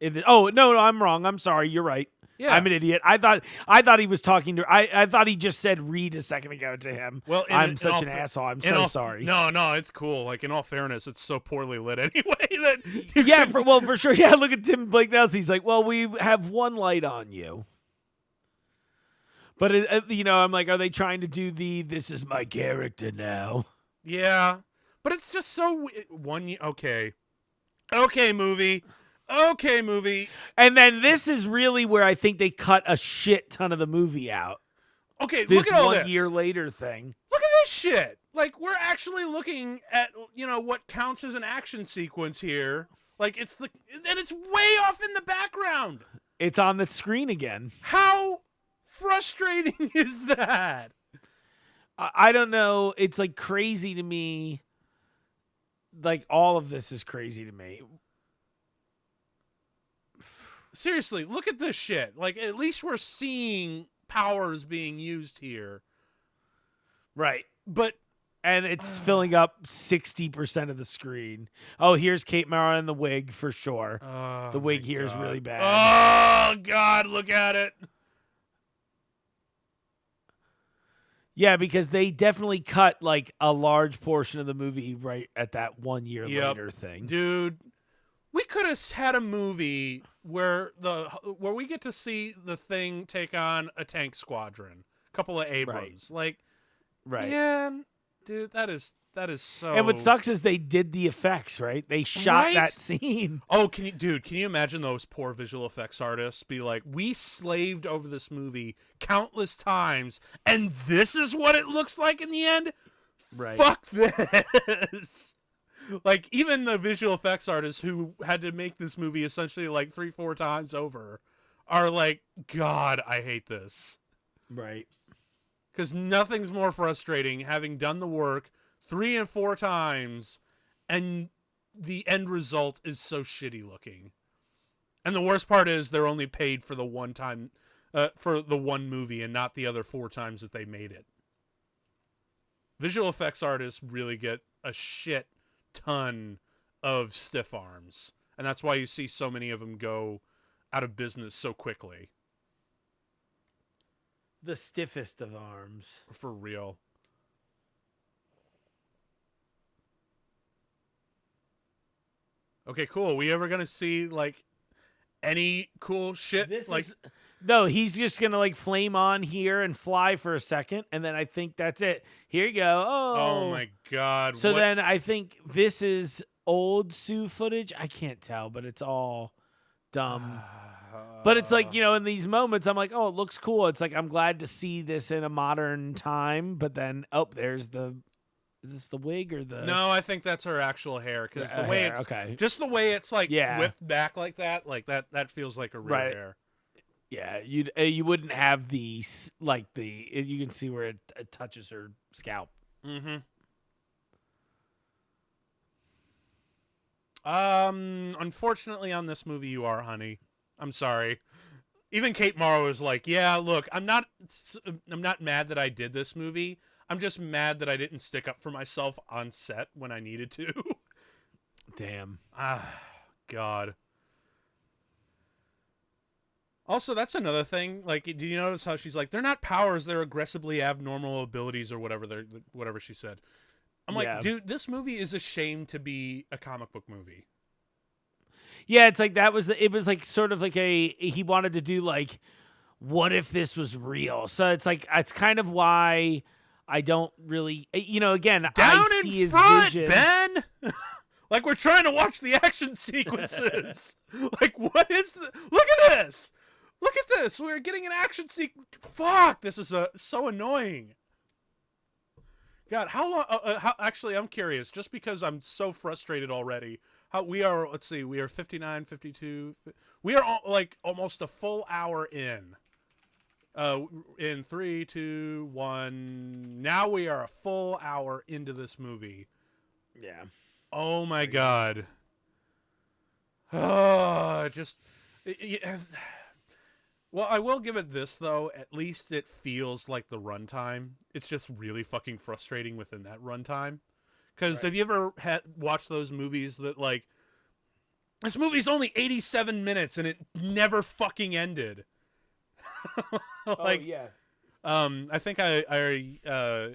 No, I'm wrong. I'm sorry. You're right. Yeah. I'm an idiot. I thought he was talking to. I thought he just said Reed a second ago to him. Well, I'm such an asshole. I'm so sorry. No, it's cool. Like, in all fairness, it's so poorly lit anyway for sure. Yeah, look at Tim Blake Nelson. He's like, well, we have one light on you. But I'm like, are they trying to do this is my character now? Yeah, but it's just so okay, movie. Okay, movie. And then this is really where I think they cut a shit ton of the movie out. Okay, this look at all this. 1 year later thing. Look at this shit. Like, we're actually looking at, what counts as an action sequence here. Like, and it's way off in the background. It's on the screen again. How frustrating is that? I don't know. It's like crazy to me. Like, all of this is crazy to me. Seriously, look at this shit. Like, at least we're seeing powers being used here. Right. But... And it's filling up 60% of the screen. Oh, here's Kate Mara in the wig, for sure. Oh, the wig here is really bad. Oh, God, look at it. Yeah, because they definitely cut, like, a large portion of the movie right at that 1 year later thing. Dude, we could have had a movie where we get to see the Thing take on a tank squadron, a couple of Abrams. Right. Man, dude, that is That is so. And what sucks is they did the effects, right? They shot that scene. Oh, can you imagine those poor visual effects artists be like, we slaved over this movie countless times, and this is what it looks like in the end? Right. Fuck this. Like, even the visual effects artists who had to make this movie essentially like 3-4 times over are like, God, I hate this. Right. Because nothing's more frustrating having done the work 3 and 4 times and the end result is so shitty looking. And the worst part is they're only paid for the one time, for the one movie and not the other 4 times that they made it. Visual effects artists really get a shit ton of stiff arms. And that's why you see so many of them go out of business so quickly. The stiffest of arms. For real. Okay, cool. We ever gonna see like any cool shit? No, he's just gonna like flame on here and fly for a second, and then I think that's it. Here you go. Oh my God. So then I think this is old Sue footage. I can't tell, but it's all dumb. But it's like, in these moments, I'm like, oh, it looks cool. It's like, I'm glad to see this in a modern time. But then, is this the wig or the? No, I think that's her actual hair because the way it's just the way it's like whipped back like that feels like a real hair. Yeah, you wouldn't have you can see where it touches her scalp. Mm-hmm. Unfortunately, on this movie, you are, honey. I'm sorry. Even Kate Morrow is like, yeah, look, I'm not mad that I did this movie. I'm just mad that I didn't stick up for myself on set when I needed to. Damn. God. Also, that's another thing. Like, do you notice how she's like, they're not powers, they're aggressively abnormal abilities or whatever she said. I'm like, dude, this movie is ashamed to be a comic book movie. Yeah, it's like it was like sort of like he wanted to do like, what if this was real? So it's like, it's kind of why I don't really, again, I see his vision. Ben! Like we're trying to watch the action sequences. Like, what is this? Look at this! Look at this! We're getting an action sequence. Fuck! This is so annoying. God, how long? Actually, I'm curious, just because I'm so frustrated already. We are 59, 52. We are like almost a full hour in. In 3, 2, 1. Now we are a full hour into this movie. Yeah. Oh my God. Oh, well, I will give it this, though. At least it feels like the runtime. It's just really fucking frustrating within that runtime. Because have you ever watched those movies that, like, this movie's only 87 minutes and it never fucking ended? Like, yeah. I think I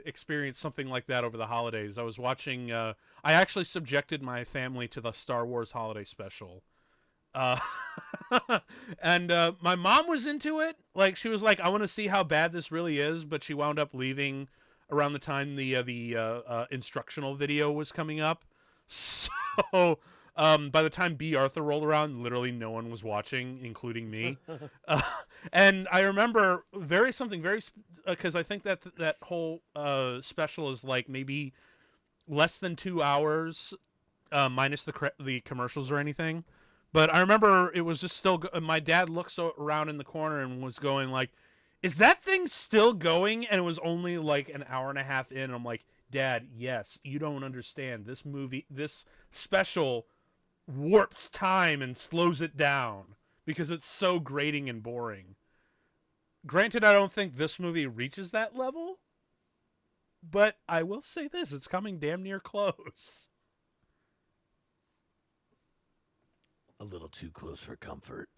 experienced something like that over the holidays. I was watching, I actually subjected my family to the Star Wars holiday special. And my mom was into it. Like, she was like, I want to see how bad this really is, but she wound up leaving around the time the instructional video was coming up. So by the time B. Arthur rolled around, literally no one was watching, including me. And I remember because I think that whole special is like maybe less than 2 hours, minus the commercials or anything. But I remember it was just still. My dad looked around in the corner and was going like, "Is that thing still going?" And it was only like an hour and a half in. And I'm like, "Dad, yes, you don't understand. This special warps time and slows it down because it's so grating and boring." Granted, I don't think this movie reaches that level, but I will say this: it's coming damn near close. A little too close for comfort.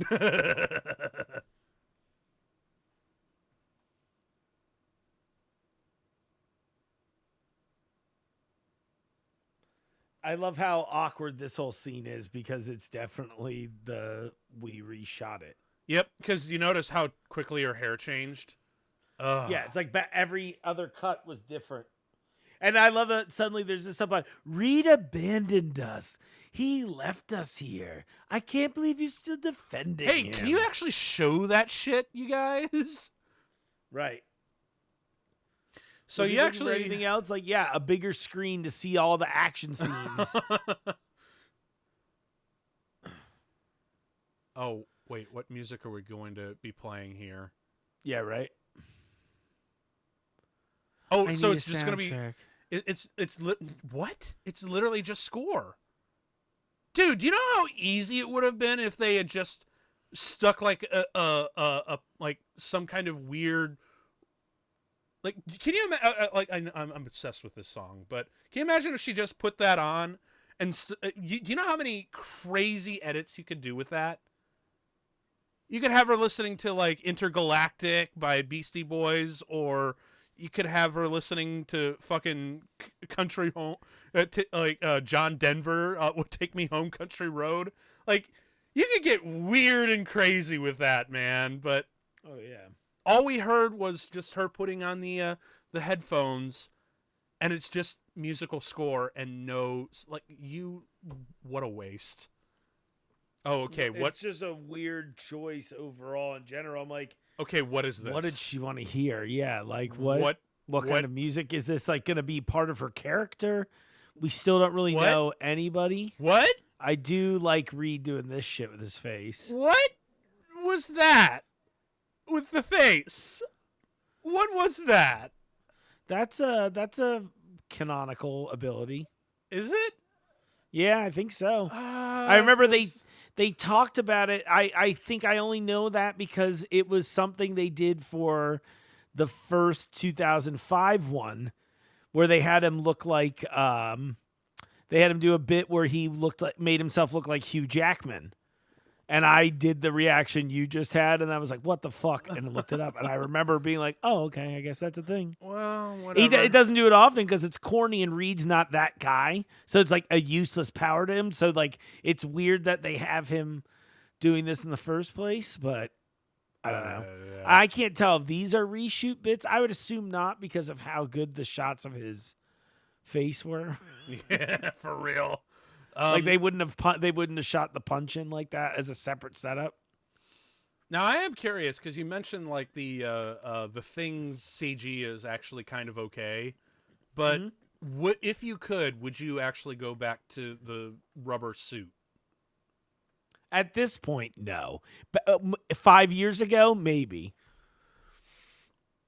I love how awkward this whole scene is because it's definitely we reshot it. Yep, because you notice how quickly her hair changed. Yeah, it's like every other cut was different. And I love that suddenly there's this subline, Reed abandoned us. He left us here. I can't believe you're still defending him. Can you actually show that shit, you guys? Right. So Was you he looking actually for anything else? Like, yeah, a bigger screen to see all the action scenes. Oh, wait, what music are we going to be playing here? Yeah, right. Oh, I so need it's a just going to be soundtrack. what? It's literally just score. Dude, do you know how easy it would have been if they had just stuck like a like some kind of weird, like, can you imagine? I'm obsessed with this song, but can you imagine if she just put that on and do you know how many crazy edits you could do with that? You could have her listening to like Intergalactic by Beastie Boys, or you could have her listening to fucking Country Home, John Denver would Take Me Home Country Road. Like, you could get weird and crazy with that, man. But Oh, yeah. all we heard was just her putting on the headphones, and it's just musical score and no, like, what a waste. Oh, okay. It's just a weird choice overall in general. I'm like, okay, what is this? what did she want to hear? Yeah, like what kind of music is this, like, going to be part of her character? We still don't really know anybody. What? I do like Reed doing this shit with his face. What was that with the face? What was that? That's a canonical ability. Is it? Yeah, I think so. I remember they talked about it. I think I only know that because it was something they did for the first 2005 one, where they had him look like they had him do a bit where he made himself look like Hugh Jackman. And I did the reaction you just had, and I was like, what the fuck? And I looked it up, and I remember being like, oh, okay, I guess that's a thing. Well, whatever. It doesn't do it often because it's corny, and Reed's not that guy. So it's like a useless power to him. So, like, it's weird that they have him doing this in the first place, but I don't know. Yeah. I can't tell if these are reshoot bits. I would assume not because of how good the shots of his face were. Yeah, for real. Like they wouldn't have shot the punch in like that as a separate setup. Now I am curious because you mentioned like the Thing's CG is actually kind of okay, but if you could, would you actually go back to the rubber suit? At this point, no. But 5 years ago, maybe.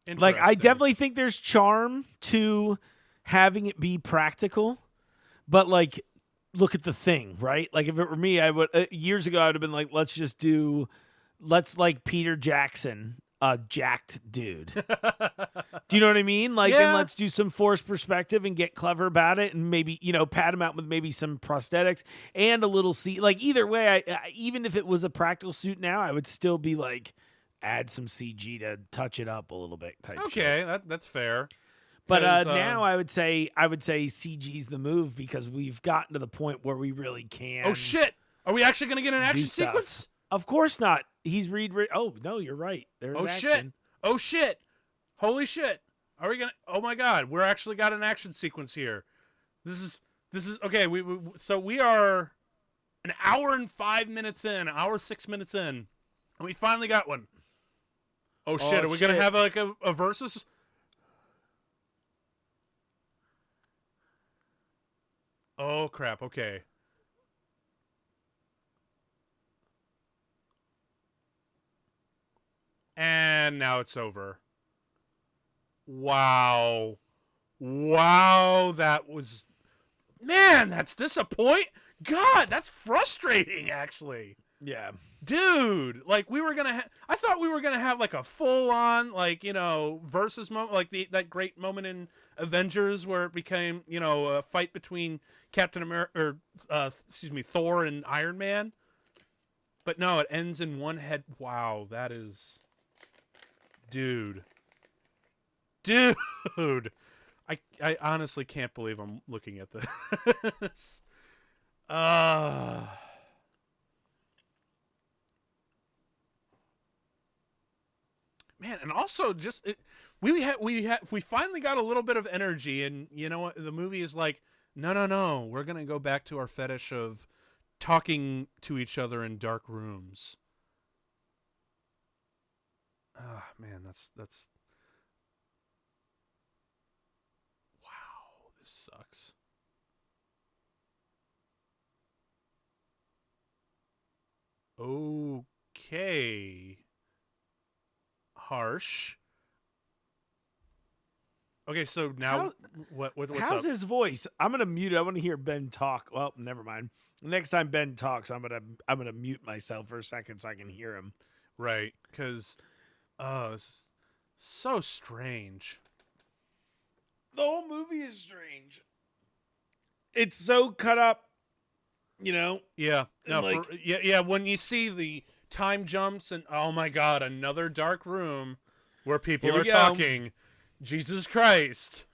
Like, I definitely think there's charm to having it be practical, but like, look at the Thing, right? Like, if it were me, I would years ago I would have been like, let's like Peter Jackson, a jacked dude. Do you know what I mean? Like, yeah. And let's do some forced perspective and get clever about it, and maybe pat him out with maybe some prosthetics and a little like either way, I even if it was a practical suit now, I would still be like, add some CG to touch it up a little bit type. Okay, shit. That's fair. But now I would say CG's the move because we've gotten to the point where we really can. Oh shit! Are we actually going to get an action sequence? Of course not. He's Reed. Oh no, you're right. There's action. Shit! Oh shit! Holy shit! Are we gonna? Oh my god! We're actually got an action sequence here. This is okay. So we are an hour and 5 minutes in, hour 6 minutes in, and we finally got one. Oh shit! Are we gonna have like a versus? Oh crap! Okay. And now it's over. Wow, that was, man, that's disappointing. God, that's frustrating. Actually, Yeah, dude. Like I thought we were gonna have like a full on versus moment, like that great moment in Avengers where it became a fight between Captain America Thor and Iron Man. But no, it ends in one head. Wow, that is, dude. I honestly can't believe I'm looking at this. man, and also just we finally got a little bit of energy, and you know what? The movie is like, no, we're gonna go back to our fetish of talking to each other in dark rooms. Ah, man, that's wow. This sucks. Okay, harsh. Okay, so now How what's how's up? his voice? I'm gonna mute it. I want to hear Ben talk. Well, never mind. Next time Ben talks, I'm gonna mute myself for a second so I can hear him. Right, because oh, this is so strange. The whole movie is strange. It's so cut up, you know. Yeah, no, And yeah. When you see the time jumps and oh my god, another dark room where people Here are we go. talking. Jesus Christ.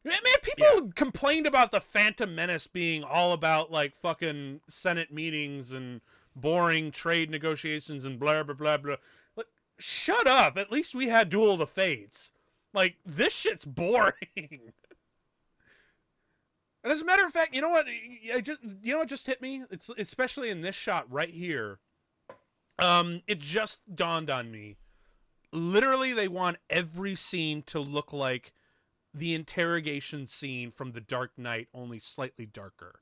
Man, people complained about the Phantom Menace being all about like fucking Senate meetings and boring trade negotiations and blah blah blah blah. Like, shut up. At least we had Duel of the Fates. Like, this shit's boring. And as a matter of fact, you know what? You know what just hit me? It's especially in this shot right here. It just dawned on me. Literally, they want every scene to look like the interrogation scene from The Dark Knight, only slightly darker.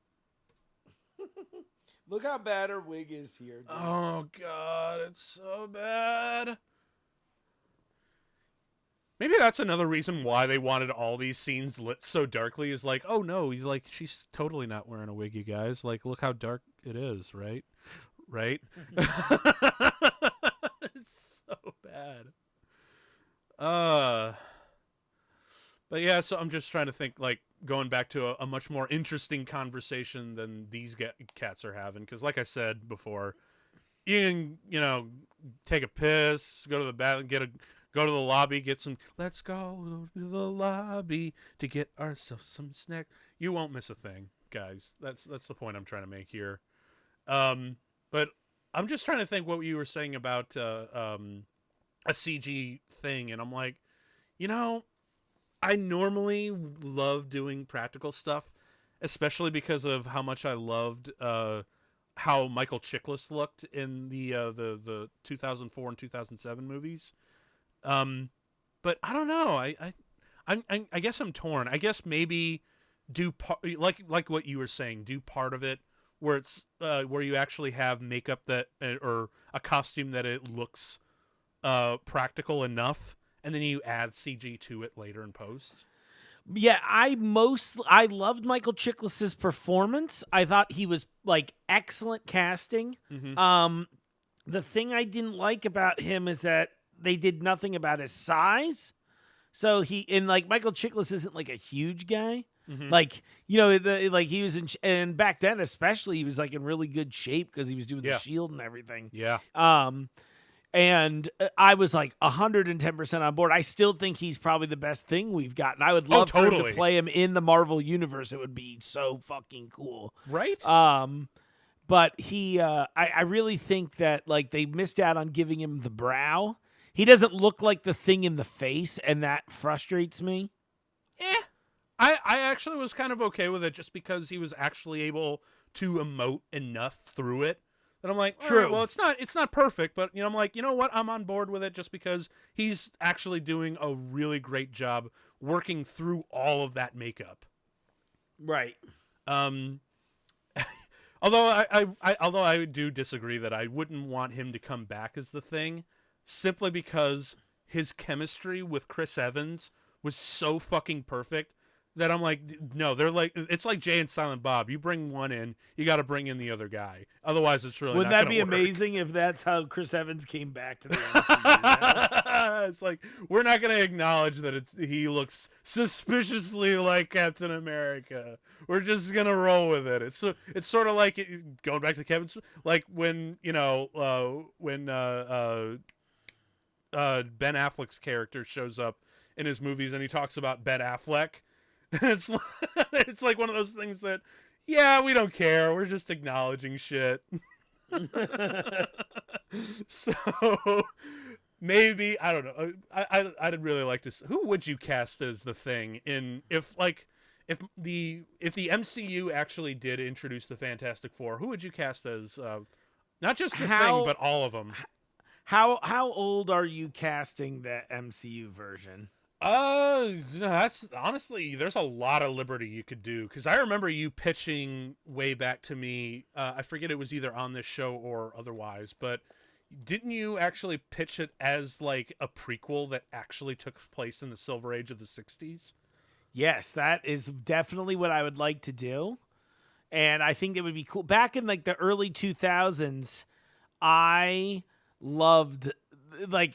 Look how bad her wig is here. Dude. Oh god, it's so bad. Maybe that's another reason why they wanted all these scenes lit so darkly. Is like, oh no, like she's totally not wearing a wig, you guys. Like, look how dark it is, right? Right? It's so bad. But yeah, so I'm just trying to think, like, going back to a much more interesting conversation than these cats are having. Because, like I said before, you can, take a piss, go to the bathroom, go to the lobby, get some. Let's go to the lobby to get ourselves some snacks. You won't miss a thing, guys. That's the point I'm trying to make here. But I'm just trying to think what you were saying about a CG thing, and I'm like, I normally love doing practical stuff, especially because of how much I loved how Michael Chiklis looked in the 2004 and 2007 movies. But I don't know. I guess I'm torn. I guess maybe do like what you were saying. Do part of it where it's where you actually have makeup that or a costume that it looks practical enough, and then you add CG to it later in post. Yeah, I loved Michael Chiklis's performance. I thought he was like excellent casting. Mm-hmm. The thing I didn't like about him is that they did nothing about his size. So Michael Chiklis isn't like a huge guy. Mm-hmm. Like, he was and back then especially he was like in really good shape because he was doing the Shield and everything. Yeah. And I was like 110% on board. I still think he's probably the best thing we've gotten. I would love for him to play him in the Marvel universe. It would be so fucking cool. Right? But I really think that like they missed out on giving him the brow. He doesn't look like the thing in the face, and that frustrates me. I actually was kind of okay with it just because he was actually able to emote enough through it. And I'm like, true. Right, well, it's not perfect, but I'm like, you know what? I'm on board with it just because he's actually doing a really great job working through all of that makeup. Right. Although I do disagree that I wouldn't want him to come back as the Thing, simply because his chemistry with Chris Evans was so fucking perfect that I'm like, no, they're like, it's like Jay and Silent Bob. You bring one in, you got to bring in the other guy. Otherwise, it's really Wouldn't not that be work. amazing if that's how Chris Evans came back to the MCU? It's like, we're not going to acknowledge that he looks suspiciously like Captain America. We're just going to roll with it. It's sort of like going back to Kevin's, like when Ben Affleck's character shows up in his movies and he talks about Ben Affleck. It's like one of those things that, yeah, we don't care. We're just acknowledging shit. So, maybe I don't know. I'd really like to. Who would you cast as the Thing in if the MCU actually did introduce the Fantastic Four? Who would you cast as not just the Thing but all of them? How old are you casting the MCU version? That's honestly, there's a lot of liberty you could do, because I remember you pitching way back to me. I forget, it was either on this show or otherwise, but didn't you actually pitch it as like a prequel that actually took place in the Silver Age of the 60s? Yes, that is definitely what I would like to do. And I think it would be cool. Back in like the early 2000s, I loved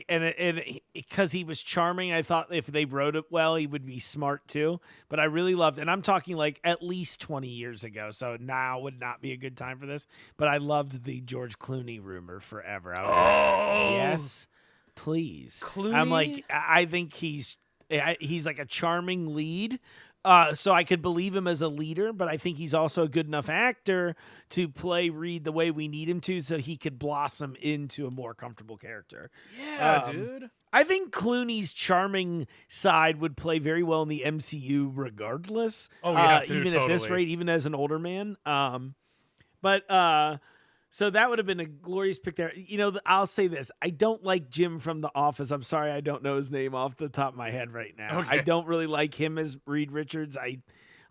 and because he was charming, I thought if they wrote it well, he would be smart too. But I really loved, and I'm talking like at least 20 years ago, so now would not be a good time for this. But I loved the George Clooney rumor forever. I was like, yes, please. Clooney? I'm like, I think he's like a charming lead. So I could believe him as a leader, but I think he's also a good enough actor to play Reed the way we need him to, so he could blossom into a more comfortable character. Yeah, dude. I think Clooney's charming side would play very well in the MCU regardless. Oh, yeah, dude, even totally. at this rate, even as an older man. So that would have been a glorious pick there. You know, I'll say this. I don't like Jim from The Office. I'm sorry I don't know his name off the top of my head right now. Okay. I don't really like him as Reed Richards.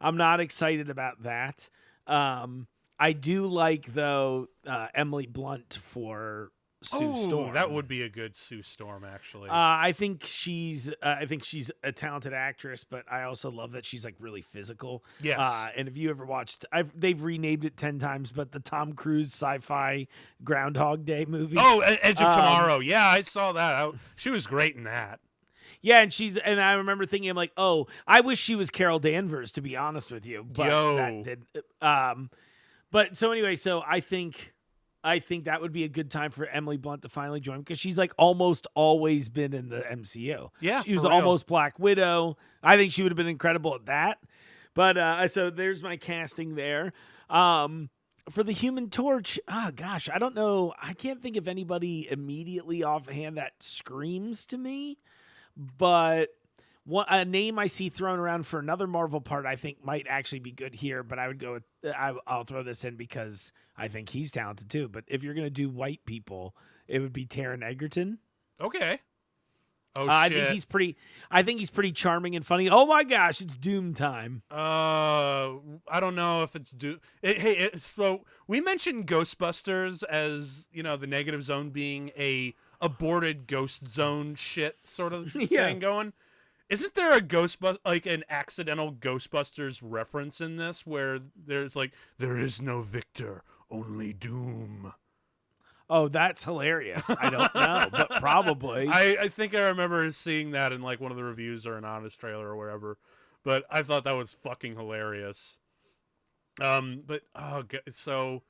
I'm not excited about that. I do like, though, Emily Blunt for Sue Storm. That would be a good Sue Storm, actually. I think she's a talented actress, but I also love that she's like really physical. Yes. And if you ever watched, they've renamed it 10 times, but the Tom Cruise sci-fi Groundhog Day movie. Oh, Edge of Tomorrow. Yeah, I saw that. She was great in that. Yeah, and I remember thinking, I'm like, oh, I wish she was Carol Danvers, to be honest with you. But that did. But so anyway, so I think that would be a good time for Emily Blunt to finally join, because she's like almost always been in the MCU. Yeah, she was for real. almost Black Widow. I think she would have been incredible at that. But so there's my casting there. For the Human Torch, gosh, I don't know. I can't think of anybody immediately offhand that screams to me. But a name I see thrown around for another Marvel part I think might actually be good here, but I would go with, I'll throw this in because I think he's talented too. But if you're going to do white people, it would be Taron Egerton. Okay. Oh, shit. I think he's pretty charming and funny. Oh my gosh, it's Doom time. I don't know if it's Doom. So we mentioned Ghostbusters as, you know, the negative zone being a aborted ghost zone shit sort of thing going. Isn't there an accidental Ghostbusters reference in this where there's like, there is no victor, only doom? Oh, that's hilarious. I don't know, but probably. I think I remember seeing that in like one of the reviews or an Honest trailer or wherever, but I thought that was fucking hilarious. So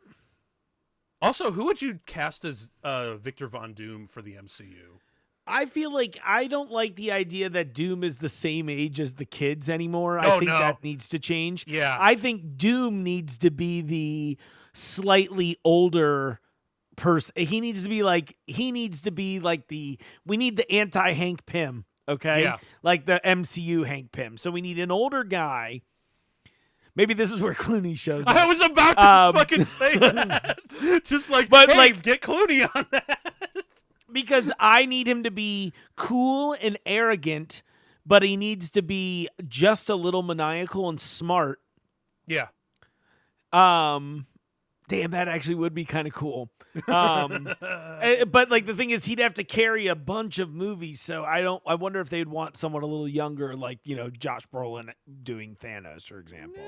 also, who would you cast as Victor Von Doom for the MCU? I feel like I don't like the idea that Doom is the same age as the kids anymore. I think that needs to change. Yeah. I think Doom needs to be the slightly older person. He needs to be like we need the anti-Hank Pym, okay? Yeah. Like the MCU Hank Pym. So we need an older guy. Maybe this is where Clooney shows up. I was about to fucking say that. Just like, but hey, like, get Clooney on that. Because I need him to be cool and arrogant, but he needs to be just a little maniacal and smart. Yeah. Damn, that actually would be kind of cool. But like the thing is, he'd have to carry a bunch of movies, so I wonder if they'd want someone a little younger, like, you know, Josh Brolin doing Thanos, for example.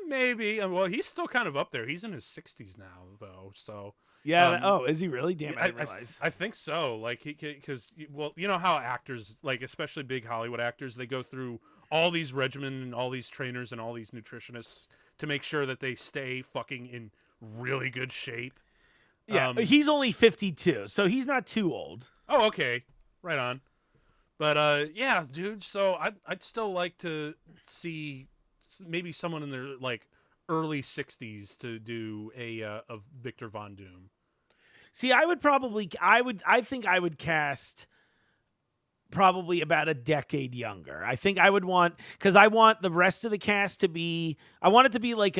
Maybe. Well, he's still kind of up there. He's in his 60s now, though. So yeah. Is he really? Damn, I didn't realize. I think so. Like, because, well, you know how actors, like especially big Hollywood actors, they go through all these regimen and all these trainers and all these nutritionists to make sure that they stay fucking in really good shape. Yeah, he's only 52, so he's not too old. Oh, okay. Right on. But yeah, dude, so I'd still like to see maybe someone in their like early 60s to do a Victor Von Doom. See, I think I would cast probably about a decade younger. I think I would want, because I want the rest of the cast to be, I want it to be like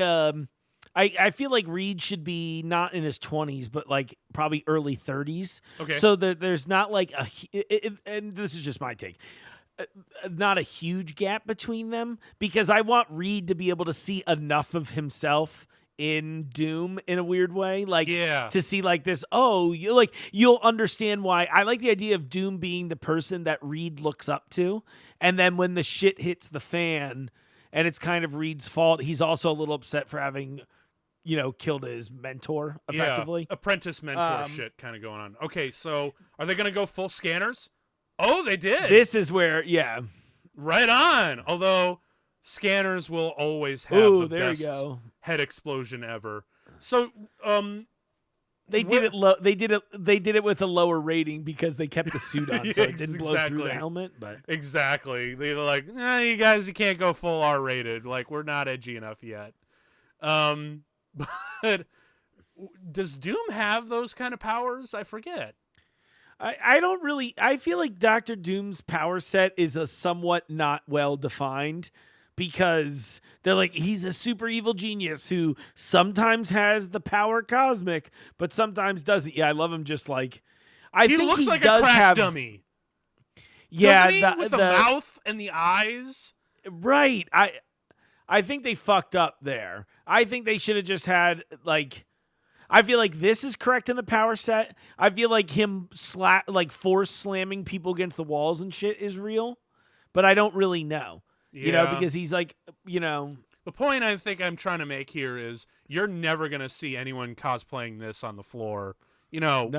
I feel like Reed should be not in his 20s, but like probably early 30s. Okay. So that there's not like and this is just my take, not a huge gap between them, because I want Reed to be able to see enough of himself in Doom in a weird way, like to see like this. Oh, you'll understand why. I like the idea of Doom being the person that Reed looks up to, and then when the shit hits the fan, and it's kind of Reed's fault, he's also a little upset for having, killed his mentor effectively. Yeah, apprentice mentor shit kind of going on. Okay, so are they going to go full scanners? Oh, they did. This is where, right on. Although scanners will always have the best head explosion ever. So, they did it with a lower rating because they kept the suit on, so it didn't blow through the helmet. But exactly, they're like, you guys, you can't go full R-rated. Like, we're not edgy enough yet. But does Doom have those kind of powers? I forget. I don't really. I feel like Dr. Doom's power set is a somewhat not well defined, because they're like, he's a super evil genius who sometimes has the power cosmic, but sometimes doesn't. Yeah, I love him. Just like he think looks he like does a crash have dummy. Yeah, doesn't he? With the mouth and the eyes. Right. I think they fucked up there. I think they should have just had like. I feel like this is correct in the power set. I feel like him force slamming people against the walls and shit is real, but I don't really know. Because he's like, The point I think I'm trying to make here is you're never going to see anyone cosplaying this on the floor, No.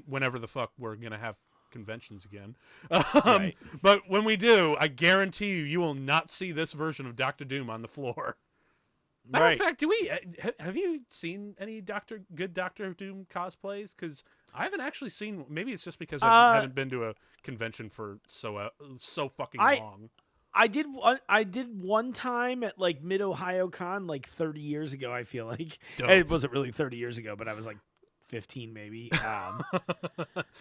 whenever the fuck we're going to have conventions again. Right. But when we do, I guarantee you will not see this version of Dr. Doom on the floor. Matter of fact, have you seen any good Doctor Doom cosplays? Because I haven't actually seen. Maybe it's just because I haven't been to a convention for so fucking long. I did one time at like Mid Ohio Con like 30 years ago. I feel like it wasn't really 30 years ago, but I was like 15 maybe. Times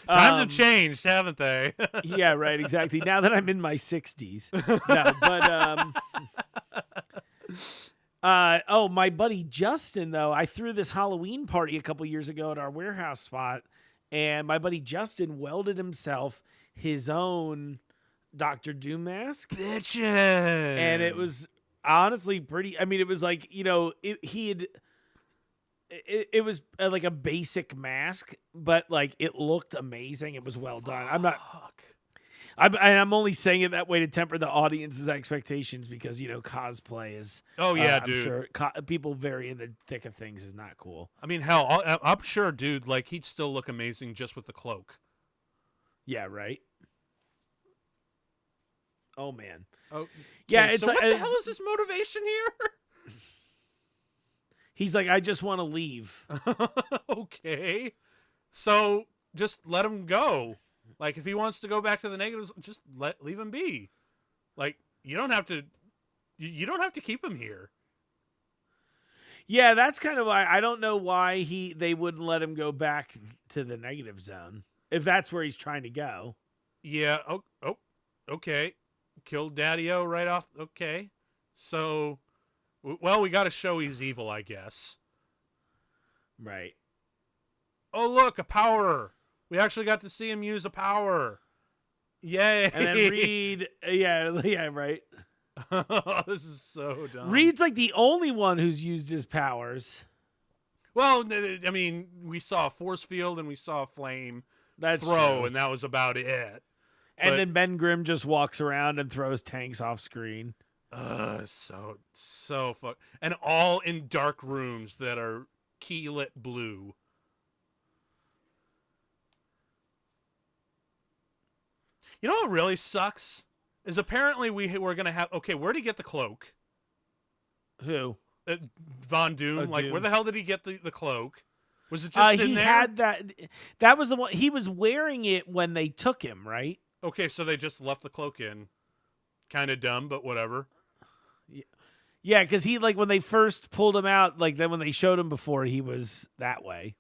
have changed, haven't they? Yeah, right. Exactly. Now that I'm in my 60s, no, but. My buddy Justin, though, I threw this Halloween party a couple years ago at our warehouse spot, and my buddy Justin welded himself his own Dr. Doom mask. Bitchin'. And it was honestly pretty. I mean, it was like, it was like a basic mask, but like it looked amazing. It was well done. I'm only saying it that way to temper the audience's expectations because, cosplay is... Oh, yeah, I'm dude. sure people very in the thick of things is not cool. I mean, hell, I'm sure, dude, like, he'd still look amazing just with the cloak. Yeah, right? Oh, man. Oh, yeah, okay, it's so like... what the hell is his motivation here? He's like, I just want to leave. Okay. So, just let him go. Like, if he wants to go back to the negatives, just leave him be. Like, you don't have to keep him here. Yeah, that's kind of why I don't know why they wouldn't let him go back to the negative zone if that's where he's trying to go. Yeah. Oh. Okay. Killed Daddy-O right off. Okay. So, well, we got to show he's evil, I guess. Right. Oh, look, a power. We actually got to see him use a power. Yay. And then Reed, yeah, right. This is so dumb. Reed's like the only one who's used his powers. Well, I mean, we saw a force field and we saw a flame throw, and that was about it. And then Ben Grimm just walks around and throws tanks off screen. So fuck. And all in dark rooms that are key lit blue. You know what really sucks? Is apparently we're going to have... Okay, where'd he get the cloak? Who? Von Doom. Like, Doom. Where the hell did he get the cloak? Was it just in there? He had that... That was the one... He was wearing it when they took him, right? Okay, so they just left the cloak in. Kind of dumb, but whatever. Yeah, because he, like, when they first pulled him out, like, then when they showed him before, he was that way.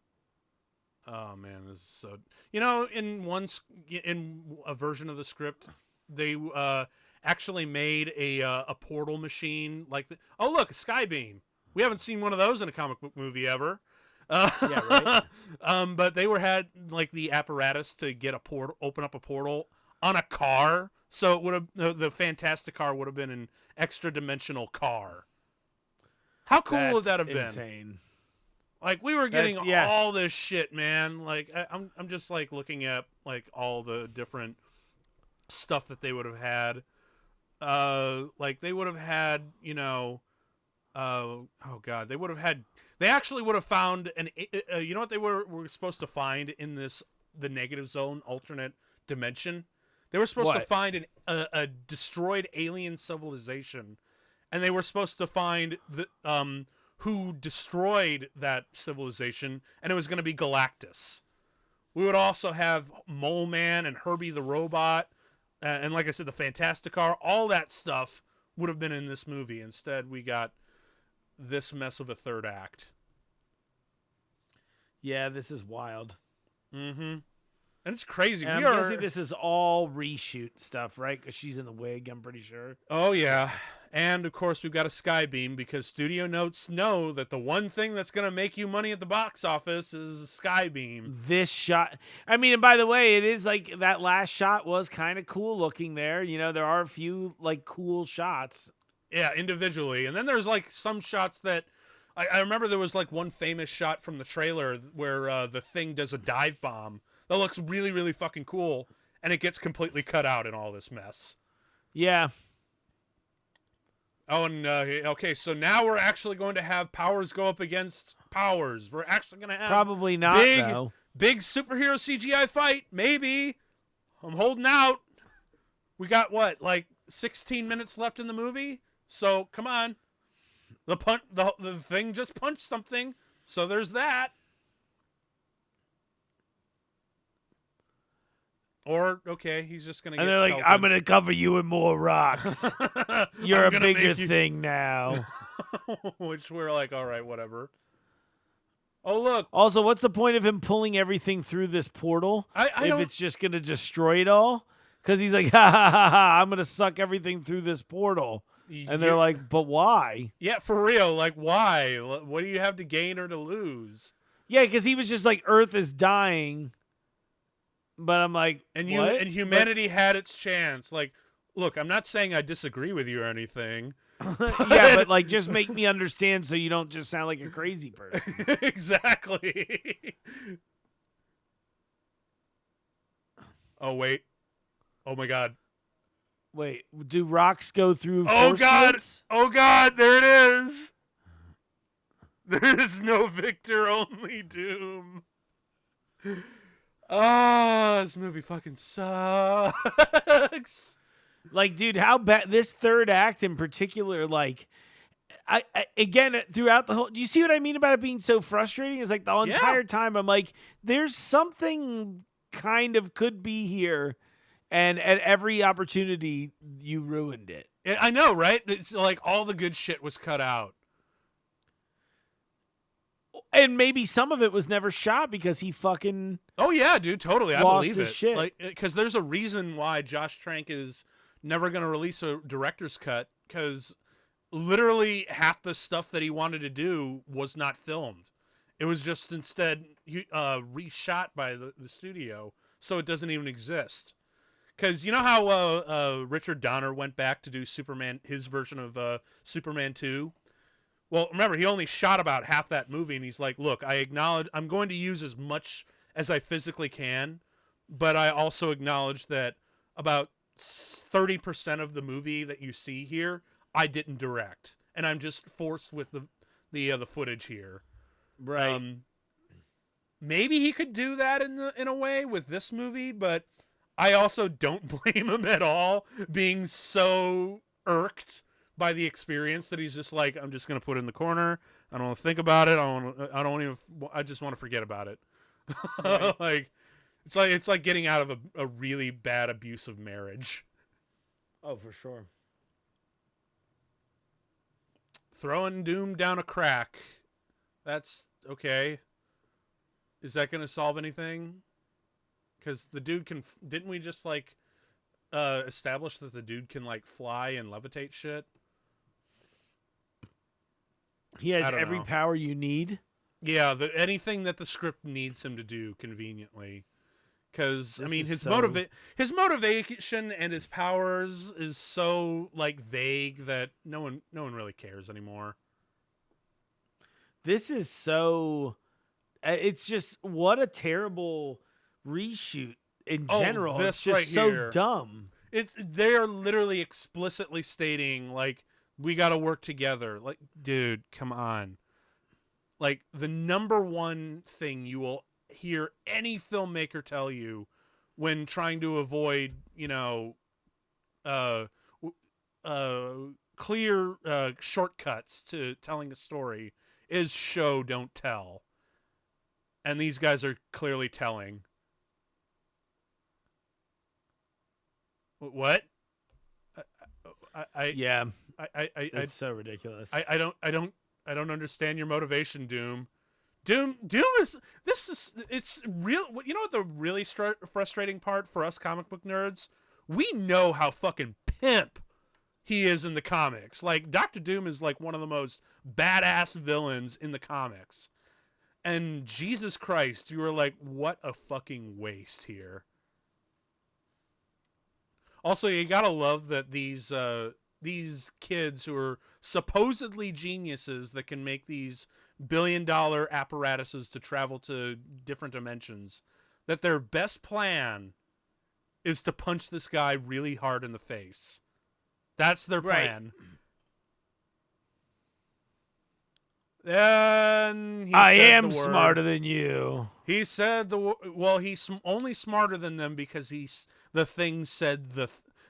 Oh man, this is so. In a version of the script, they actually made a portal machine like. Oh look, a skybeam. We haven't seen one of those in a comic book movie ever. Yeah, right. But they had like the apparatus to get a portal, open up a portal on a car. So it would have the Fant4stic car would have been an extra dimensional car. How cool would that have been? Insane. Like we were getting Yeah. all this shit, man. Like I'm just like looking at like all the different stuff that they would have had. Like they would have had, oh god, they would have had. They actually would have found an. You know what they were supposed to find in the negative zone alternate dimension? They were supposed to find a destroyed alien civilization, and they were supposed to find who destroyed that civilization, and it was going to be Galactus. We would also have Mole Man and Herbie the Robot, and like I said, the Fant4stic Car. All that stuff would have been in this movie. Instead, we got this mess of a third act. Yeah, this is wild. Mm-hmm. And it's crazy. And I'm guessing this is all reshoot stuff, right? Because she's in the wig, I'm pretty sure. Oh, yeah. And, of course, we've got a skybeam because studio notes know that the one thing that's going to make you money at the box office is a skybeam. This shot. I mean, and by the way, it is like that last shot was kind of cool looking there. There are a few like cool shots. Yeah, individually. And then there's like some shots that I remember there was like one famous shot from the trailer where the Thing does a dive bomb that looks really, really fucking cool. And it gets completely cut out in all this mess. Yeah. Oh, and okay, so now we're actually going to have Powers go up against Powers. We're actually going to have probably not though. Big superhero CGI fight. Maybe. I'm holding out. We got what, like 16 minutes left in the movie? So come on. The Thing just punched something. So there's that. Or, okay, he's just going to get And they're like, pelted. I'm going to cover you in more rocks. You're a bigger thing now. Which we're like, all right, whatever. Oh, look. Also, what's the point of him pulling everything through this portal if it's just going to destroy it all? Because he's like, ha, ha, ha, ha, I'm going to suck everything through this portal. And they're like, but why? Yeah, for real. Like, why? What do you have to gain or to lose? Yeah, because he was just like, Earth is dying. But I'm like, and what? And humanity had its chance. Like, look, I'm not saying I disagree with you or anything. Yeah, but like, just make me understand so you don't just sound like a crazy person. Exactly. Oh, wait. Oh, my God. Wait, do rocks go through force God. Fields? Oh, God, there it is. There is no victor, only doom. Oh, this movie fucking sucks. Like, dude, how bad this third act in particular, like, I again, throughout the whole, do you see what I mean about it being so frustrating? It's like the entire time I'm like, there's something kind of could be here. And at every opportunity, you ruined it. I know, right? It's like all the good shit was cut out. And maybe some of it was never shot because he fucking... Oh, yeah, dude, totally. I lost believe his it. shit. Like, because there's a reason why Josh Trank is never going to release a director's cut, because literally half the stuff that he wanted to do was not filmed. It was just instead reshot by the studio, so it doesn't even exist. Because you know how Richard Donner went back to do Superman, his version of Superman 2? Well, remember, he only shot about half that movie, and he's like, look, I acknowledge I'm going to use as much as I physically can, but I also acknowledge that about 30% of the movie that you see here, I didn't direct, and I'm just forced with the footage here. Right. Maybe he could do that in a way with this movie, but I also don't blame him at all being so irked by the experience that he's just like, I'm just going to put it in the corner. I don't want to think about it. I just want to forget about it. Right. It's like getting out of a really bad abusive marriage. Oh, for sure. Throwing Doom down a crack. That's okay. Is that going to solve anything? Because the dude can... Didn't we just, like, establish that the dude can, like, fly and levitate shit? He has every power you need. Yeah, anything that the script needs him to do conveniently. Because, I mean, his motivation and his powers is so, like, vague that no one really cares anymore. This is so... It's just, what a terrible reshoot in general. This it's just right so here. dumb. They're literally explicitly stating, like, we got to work together. Like, dude, come on. Like, the number one thing you will hear any filmmaker tell you when trying to avoid, clear shortcuts to telling a story is show, don't tell. And these guys are clearly telling. What? It's so ridiculous. I don't understand your motivation, Doom. Doom is it's real. You know what the really frustrating part for us comic book nerds? We know how fucking pimp he is in the comics. Like, Dr. Doom is like one of the most badass villains in the comics. And Jesus Christ, you were like, what a fucking waste here. Also, you gotta love that these kids who are supposedly geniuses that can make these billion-dollar apparatuses to travel to different dimensions, that their best plan is to punch this guy really hard in the face. That's their plan. Then I am smarter than you. He said he's only smarter than them because the thing said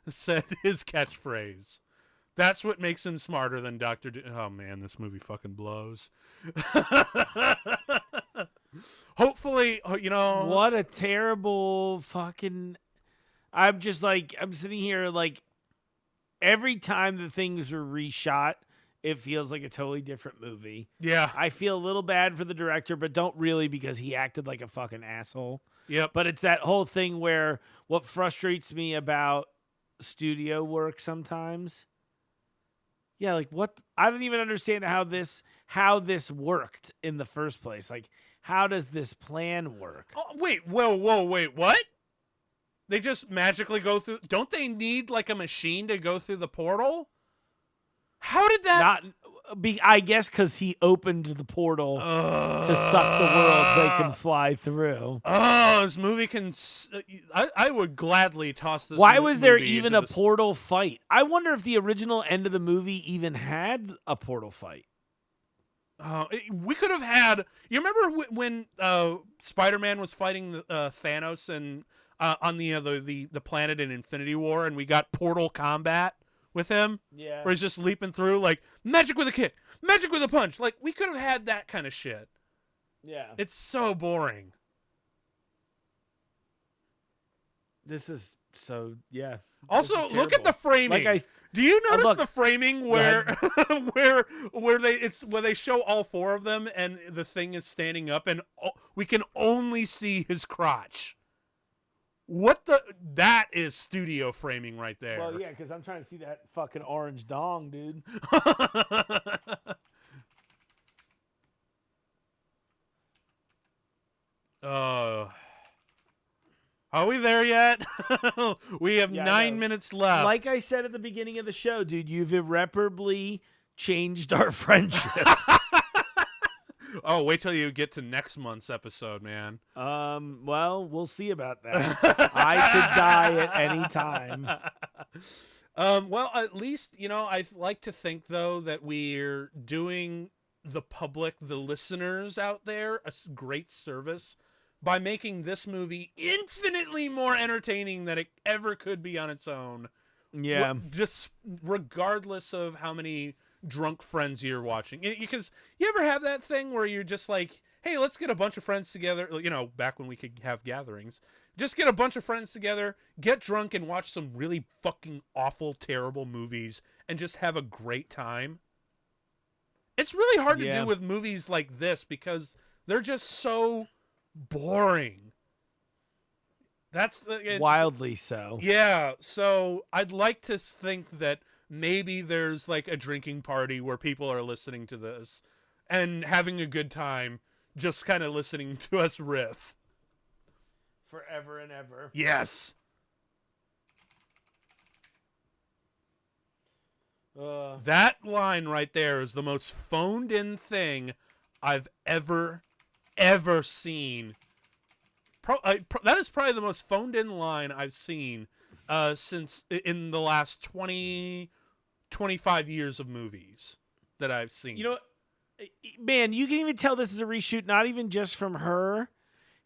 his catchphrase. That's what makes him smarter than Dr. Oh man, this movie fucking blows. Hopefully, what a terrible fucking... I'm sitting here like, every time the things are reshot, it feels like a totally different movie. Yeah. I feel a little bad for the director, but don't really, because he acted like a fucking asshole. Yep. But it's that whole thing where what frustrates me about studio work sometimes... Yeah, like what? I don't even understand how this worked in the first place. Like, how does this plan work? Oh, wait, wait, what? They just magically go through? Don't they need like a machine to go through the portal? How did that? I guess because he opened the portal to suck the worlds they can fly through. Oh, this movie can... I would gladly toss this. Why was there even a portal fight? I wonder if the original end of the movie even had a portal fight. We could have had... You remember when Spider-Man was fighting Thanos and on the planet in Infinity War, and we got portal combat with him? Yeah. Where he's just leaping through, like, magic with a kick, magic with a punch. Like, we could have had that kind of shit. Yeah. It's so boring. This is so, yeah. Also, look at the framing. Do you notice the framing where where they show all four of them and the thing is standing up and we can only see his crotch? That is studio framing right there. Well, yeah, because I'm trying to see that fucking orange dong, dude. Are we there yet? We have 9 minutes left. Like I said at the beginning of the show, dude, you've irreparably changed our friendship. Oh, wait till you get to next month's episode, man. Well, we'll see about that. I could die at any time. Well, at least, I like to think, though, that we're doing the public, the listeners out there, a great service by making this movie infinitely more entertaining than it ever could be on its own. Yeah. Just regardless of how many drunk friends you're watching. Because you ever have that thing where you're just like, hey, let's get a bunch of friends together, back when we could have gatherings. Just get a bunch of friends together, get drunk, and watch some really fucking awful, terrible movies, and just have a great time. It's really hard to do with movies like this because they're just so boring. That's Wildly so. Yeah, so I'd like to think that maybe there's like a drinking party where people are listening to this and having a good time, just kind of listening to us riff. Forever and ever. Yes. That line right there is the most phoned in thing I've ever seen. That is probably the most phoned in line I've seen since in the last 20, 25 years of movies that I've seen. You know, man, you can even tell this is a reshoot, not even just from her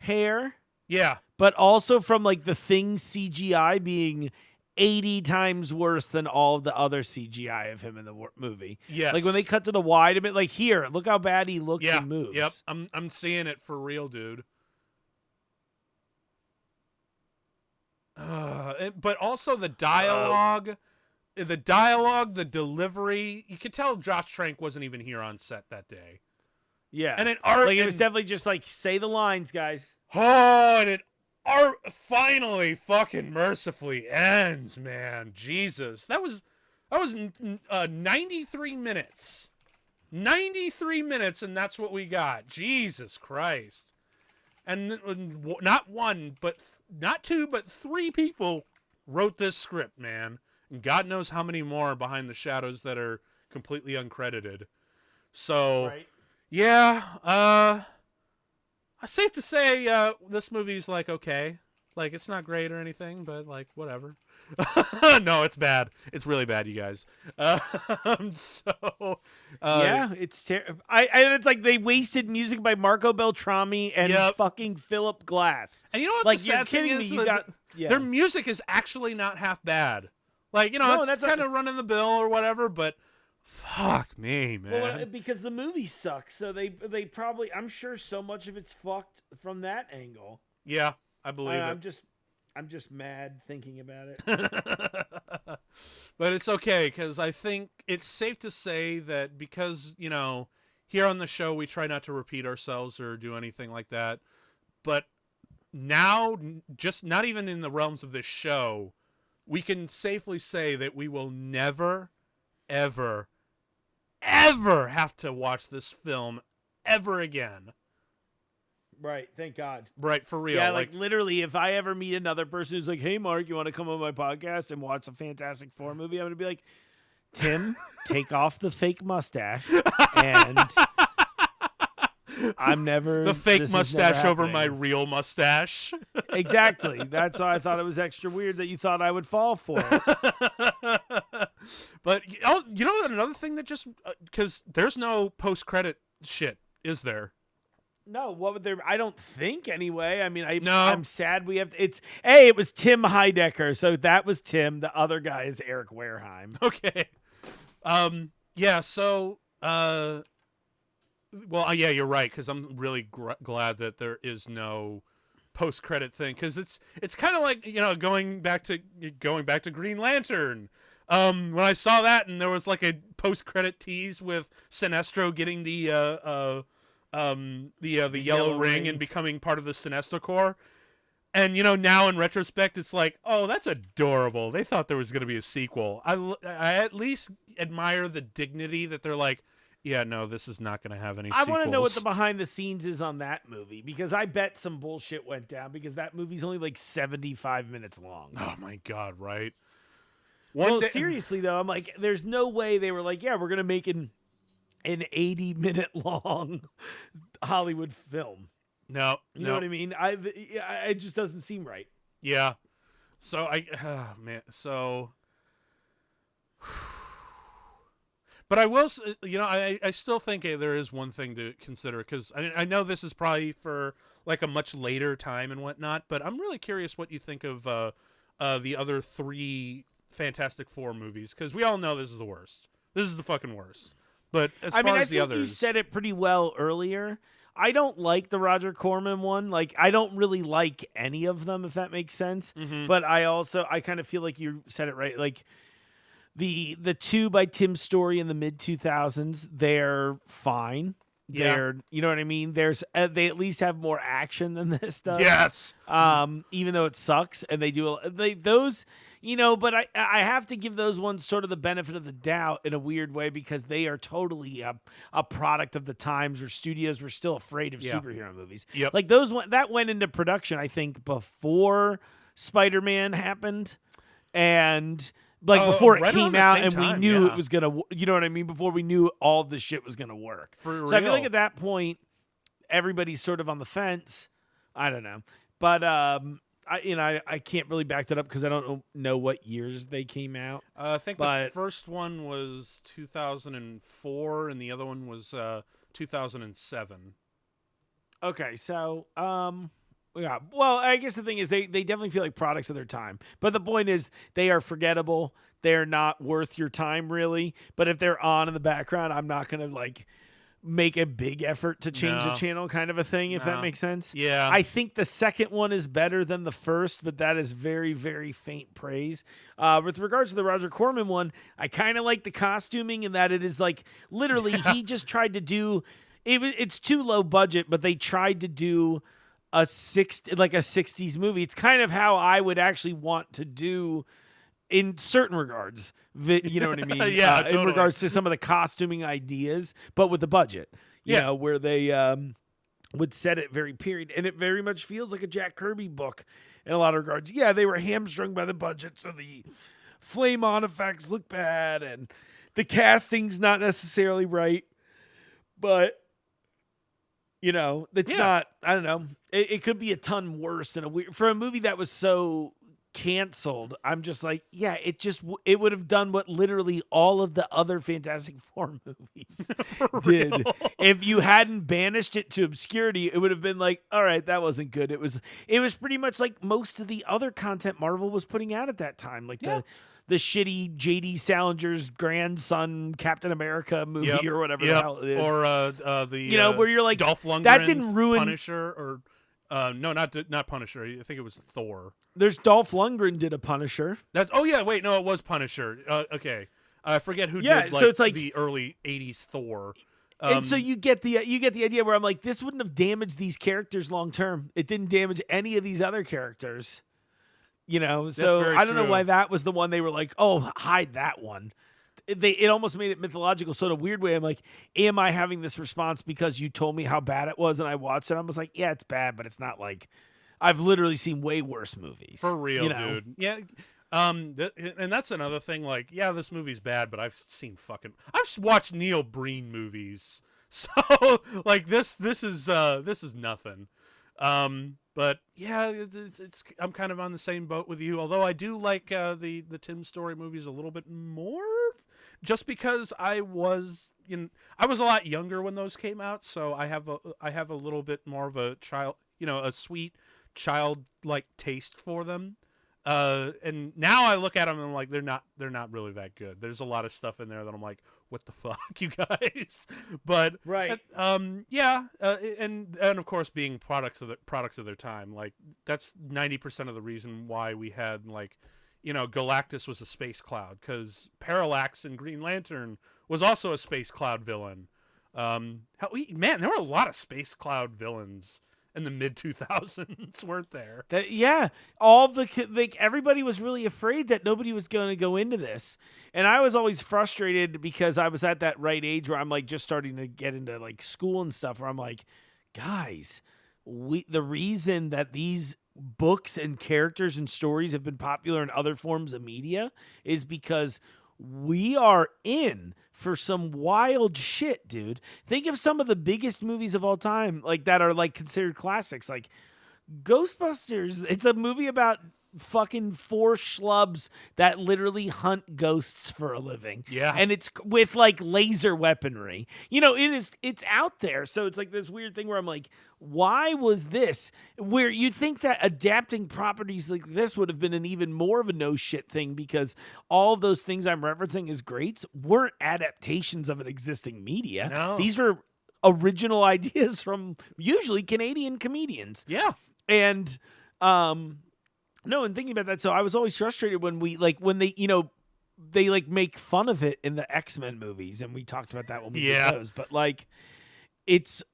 hair. Yeah. But also from like the Thing CGI being 80 times worse than all of the other CGI of him in the movie. Yes. Like when they cut to the wide a bit, like here, look how bad he looks and moves. Yep. I'm seeing it for real, dude. But also the dialogue, the delivery. You could tell Josh Trank wasn't even here on set that day. Yeah. And it was definitely just like, say the lines, guys. Oh, and it finally fucking mercifully ends, man. Jesus. That was 93 minutes. 93 minutes, and that's what we got. Jesus Christ. And not one, but not two, but three people wrote this script, man. And God knows how many more behind the shadows that are completely uncredited. So, right. Yeah, safe to say this movie's like okay. Like it's not great or anything, but like whatever. No, it's bad. It's really bad, you guys. Yeah, it's terrible. And it's like they wasted music by Marco Beltrami and fucking Philip Glass. And you know what? Like the you're sad kidding thing me? is their music is actually not half bad. Like it's kind of running the bill or whatever, but fuck me, man. Well, because the movie sucks, so they probably, I'm sure so much of it's fucked from that angle. Yeah, I believe it. I'm just mad thinking about it. But it's okay, because I think it's safe to say that because, here on the show we try not to repeat ourselves or do anything like that. But now, just not even in the realms of this show, we can safely say that we will never, ever, ever have to watch this film ever again. Right, thank God. Right, for real. Yeah, like literally, if I ever meet another person who's like, hey, Mark, you want to come on my podcast and watch a Fantastic Four movie? I'm going to be like, Tim, take off the fake mustache. And I'm never... The fake mustache over my real mustache. Exactly. That's why I thought it was extra weird that you thought I would fall for it. But, another thing that just... Because there's no post-credit shit, is there? No, what would there? I don't think anyway. I mean, No. I'm sad we have to, it was Tim Heidecker, so that was Tim. The other guy is Eric Wareheim. Okay. Yeah. So, well, yeah, you're right, because I'm really glad that there is no post-credit thing, because it's kind of like going back to Green Lantern. When I saw that and there was like a post-credit tease with Sinestro getting the yellow ring and becoming part of the Sinestro Corps. And, now in retrospect, it's like, oh, that's adorable. They thought there was going to be a sequel. I at least admire the dignity that they're like, yeah, no, this is not going to have any sequels. I want to know what the behind the scenes is on that movie, because I bet some bullshit went down, because that movie's only like 75 minutes long. Oh, my God, right? Seriously, though, I'm like, there's no way they were like, yeah, we're going to make an 80-minute long Hollywood film. No, you know what I mean? It just doesn't seem right. Yeah. So but I will, I still think there is one thing to consider, because I know this is probably for like a much later time and whatnot, but I'm really curious what you think of the other three Fantastic Four movies, because we all know this is the worst. This is the fucking worst. But as far as the others, you said it pretty well earlier. I don't like the Roger Corman one. Like, I don't really like any of them, if that makes sense. Mm-hmm. But I kind of feel like you said it right. Like, the two by Tim Story in the mid-2000s, they're fine. They're, you know what I mean? There's they at least have more action than this does. Yes. Even though it sucks, and they do those, but I have to give those ones sort of the benefit of the doubt in a weird way because they are totally a product of the times where studios were still afraid of superhero movies. Yep. Like that went into production, I think, before Spider-Man happened, and before it right came out, and time, we knew it was gonna, you know what I mean? Before we knew all of this shit was gonna work. For so I feel real. like at that point, everybody's sort of on the fence. I don't know, but I can't really back that up because I don't know what years they came out. I think the first one was 2004, and the other one was 2007. Okay, so yeah. Well, I guess the thing is they definitely feel like products of their time. But the point is they are forgettable. They're not worth your time really. But if they're on in the background, I'm not going to make a big effort to change the channel kind of a thing, if that makes sense. Yeah. I think the second one is better than the first, but that is very, very faint praise. With regards to the Roger Corman one, I kind of like the costuming in that it is literally he just tried to do it's too low budget, but they tried to do a 60s movie. It's kind of how I would actually want to do in certain regards, you know what I mean? Yeah, totally. In regards to some of the costuming ideas, but with the budget, you know, where they would set it very period. And it very much feels like a Jack Kirby book in a lot of regards. Yeah, they were hamstrung by the budget, so the flame-on effects look bad, and the casting's not necessarily right, but it's not, I don't know. It could be a ton worse for a movie that was so canceled. I'm just like, yeah, it would have done what literally all of the other Fantastic Four movies did. If you hadn't banished it to obscurity, it would have been like, all right, that wasn't good. It was pretty much like most of the other content Marvel was putting out at that time, the shitty J.D. Salinger's grandson Captain America movie or whatever the hell it is. Or where you're like, Dolph Lundgren's that didn't ruin Punisher, or no, not Punisher. I think it was Thor. There's Dolph Lundgren did a Punisher. It was Punisher. Okay, I forget who did so it's the early '80s Thor. And so you get the idea where I'm like, this wouldn't have damaged these characters long term. It didn't damage any of these other characters. So I don't know why that was the one they were like, oh, hide that one. It almost made it mythological. So in a weird way, I'm like, am I having this response because you told me how bad it was and I watched it? I was like, yeah, it's bad, but it's not like I've literally seen way worse movies. For real, dude. Yeah. And that's another thing. This movie's bad, but I've watched Neil Breen movies. So this is nothing. But yeah, I'm kind of on the same boat with you. Although I do like the Tim Story movies a little bit more, just because I was a lot younger when those came out, so I have a little bit more of a a sweet childlike taste for them. And now I look at them and I'm like, they're not really that good. There's a lot of stuff in there that I'm like, what the fuck, you guys? But right, and of course, being products of their time, that's 90% of the reason why we had Galactus was a space cloud, because Parallax in Green Lantern was also a space cloud villain. Man, there were a lot of space cloud villains in the mid 2000s, weren't there? Everybody was really afraid that nobody was going to go into this, and I was always frustrated because I was at that right age where I'm just starting to get into school and stuff, where I'm like, guys, the reason that these books and characters and stories have been popular in other forms of media is because we are in for some wild shit, dude. Think of some of the biggest movies of all time, that are considered classics, like Ghostbusters. It's a movie about fucking 4 schlubs that literally hunt ghosts for a living. Yeah. And it's with laser weaponry. It's out there. So it's this weird thing where I'm like, why was this? Where you'd think that adapting properties like this would have been an even more of a no shit thing, because all of those things I'm referencing as greats weren't adaptations of an existing media. No. These were original ideas from usually Canadian comedians. Yeah. And no, and thinking about that, so I was always frustrated when when they, they make fun of it in the X-Men movies, and we talked about that when we did those. But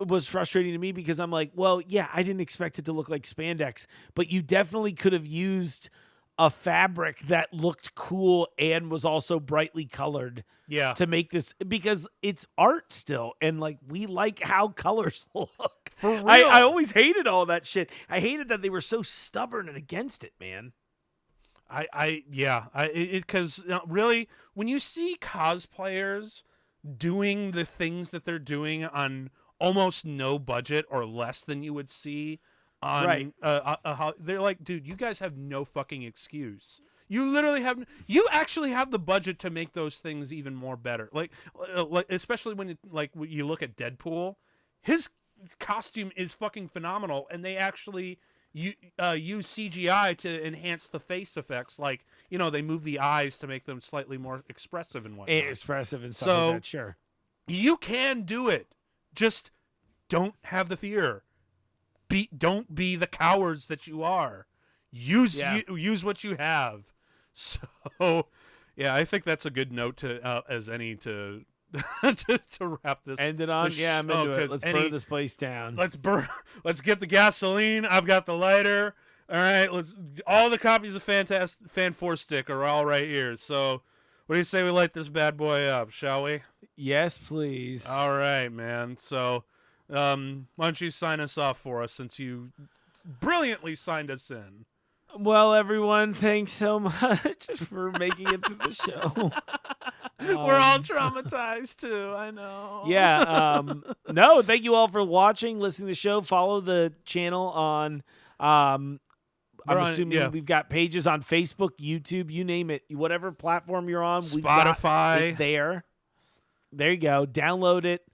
was frustrating to me because I'm like, well, yeah, I didn't expect it to look like spandex, but you definitely could have used a fabric that looked cool and was also brightly colored Yeah. to make this, because it's art still, and like we like how colors look. For real. I always hated all that shit. I hated that they were so stubborn and against it, man. Because really, when you see cosplayers doing the things that they're doing on almost no budget or less than you would see on, Right. They're like, dude, you guys have no fucking excuse. You literally have. You actually have the budget to make those things even more better. Like especially when you look at Deadpool, his costume is fucking phenomenal, and they actually use CGI to enhance the face effects. Like, they move the eyes to make them slightly more expressive and whatnot. Expressive and stuff like that, sure. You can do it. Just don't have the fear. Don't be the cowards that you are. Use what you have. So, yeah, I think that's a good note to as any to to wrap this. End it on. Yeah, I'm into it. Let's burn this place down. Let's get the gasoline. I've got the lighter. All right. All the copies of Fant4stic are all right here. So, what do you say we light this bad boy up? Shall we? Yes, please. All right, man. So, why don't you sign us off for us, since you brilliantly signed us in? Well, everyone, thanks so much for making it through the show. We're all traumatized too. I know. Yeah. No, thank you all for watching, listening to the show. Follow the channel on. I'm assuming we've got pages on Facebook, YouTube, you name it, whatever platform you're on. We've Spotify. got it there. There you go. Download it.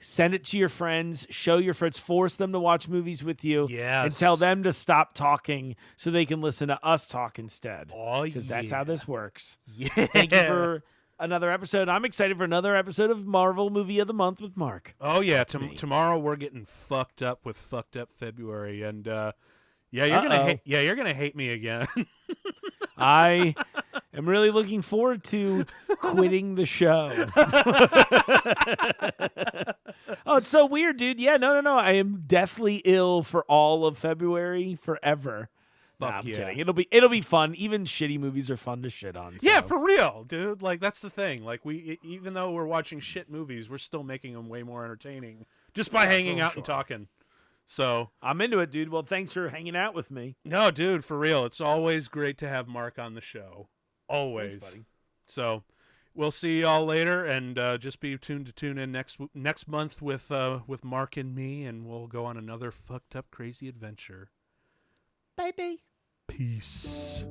Send it to your friends. Show your friends. Force them to watch movies with you. Yes. And tell them to stop talking so they can listen to us talk instead. Oh, because that's how this works. Yeah. Thank you for another episode. I'm excited for another episode of Marvel Movie of the Month with Mark. Oh, yeah. Tomorrow we're getting fucked up with Fucked Up February. And, you're gonna hate me again. I am really looking forward to quitting the show. Oh, it's so weird, dude. Yeah, no. I am deathly ill for all of February, forever. I'm kidding. It'll be fun. Even shitty movies are fun to shit on. So. Yeah, for real, dude. Like, that's the thing. Like, even though we're watching shit movies, we're still making them way more entertaining just by hanging out and talking. So I'm into it, dude. Well, thanks for hanging out with me. No, dude, for real. It's always great to have Mark on the show. Always. Thanks, buddy. So we'll see y'all later, and just be tuned to tune in next month with Mark and me, and we'll go on another fucked up crazy adventure. Bye. Peace.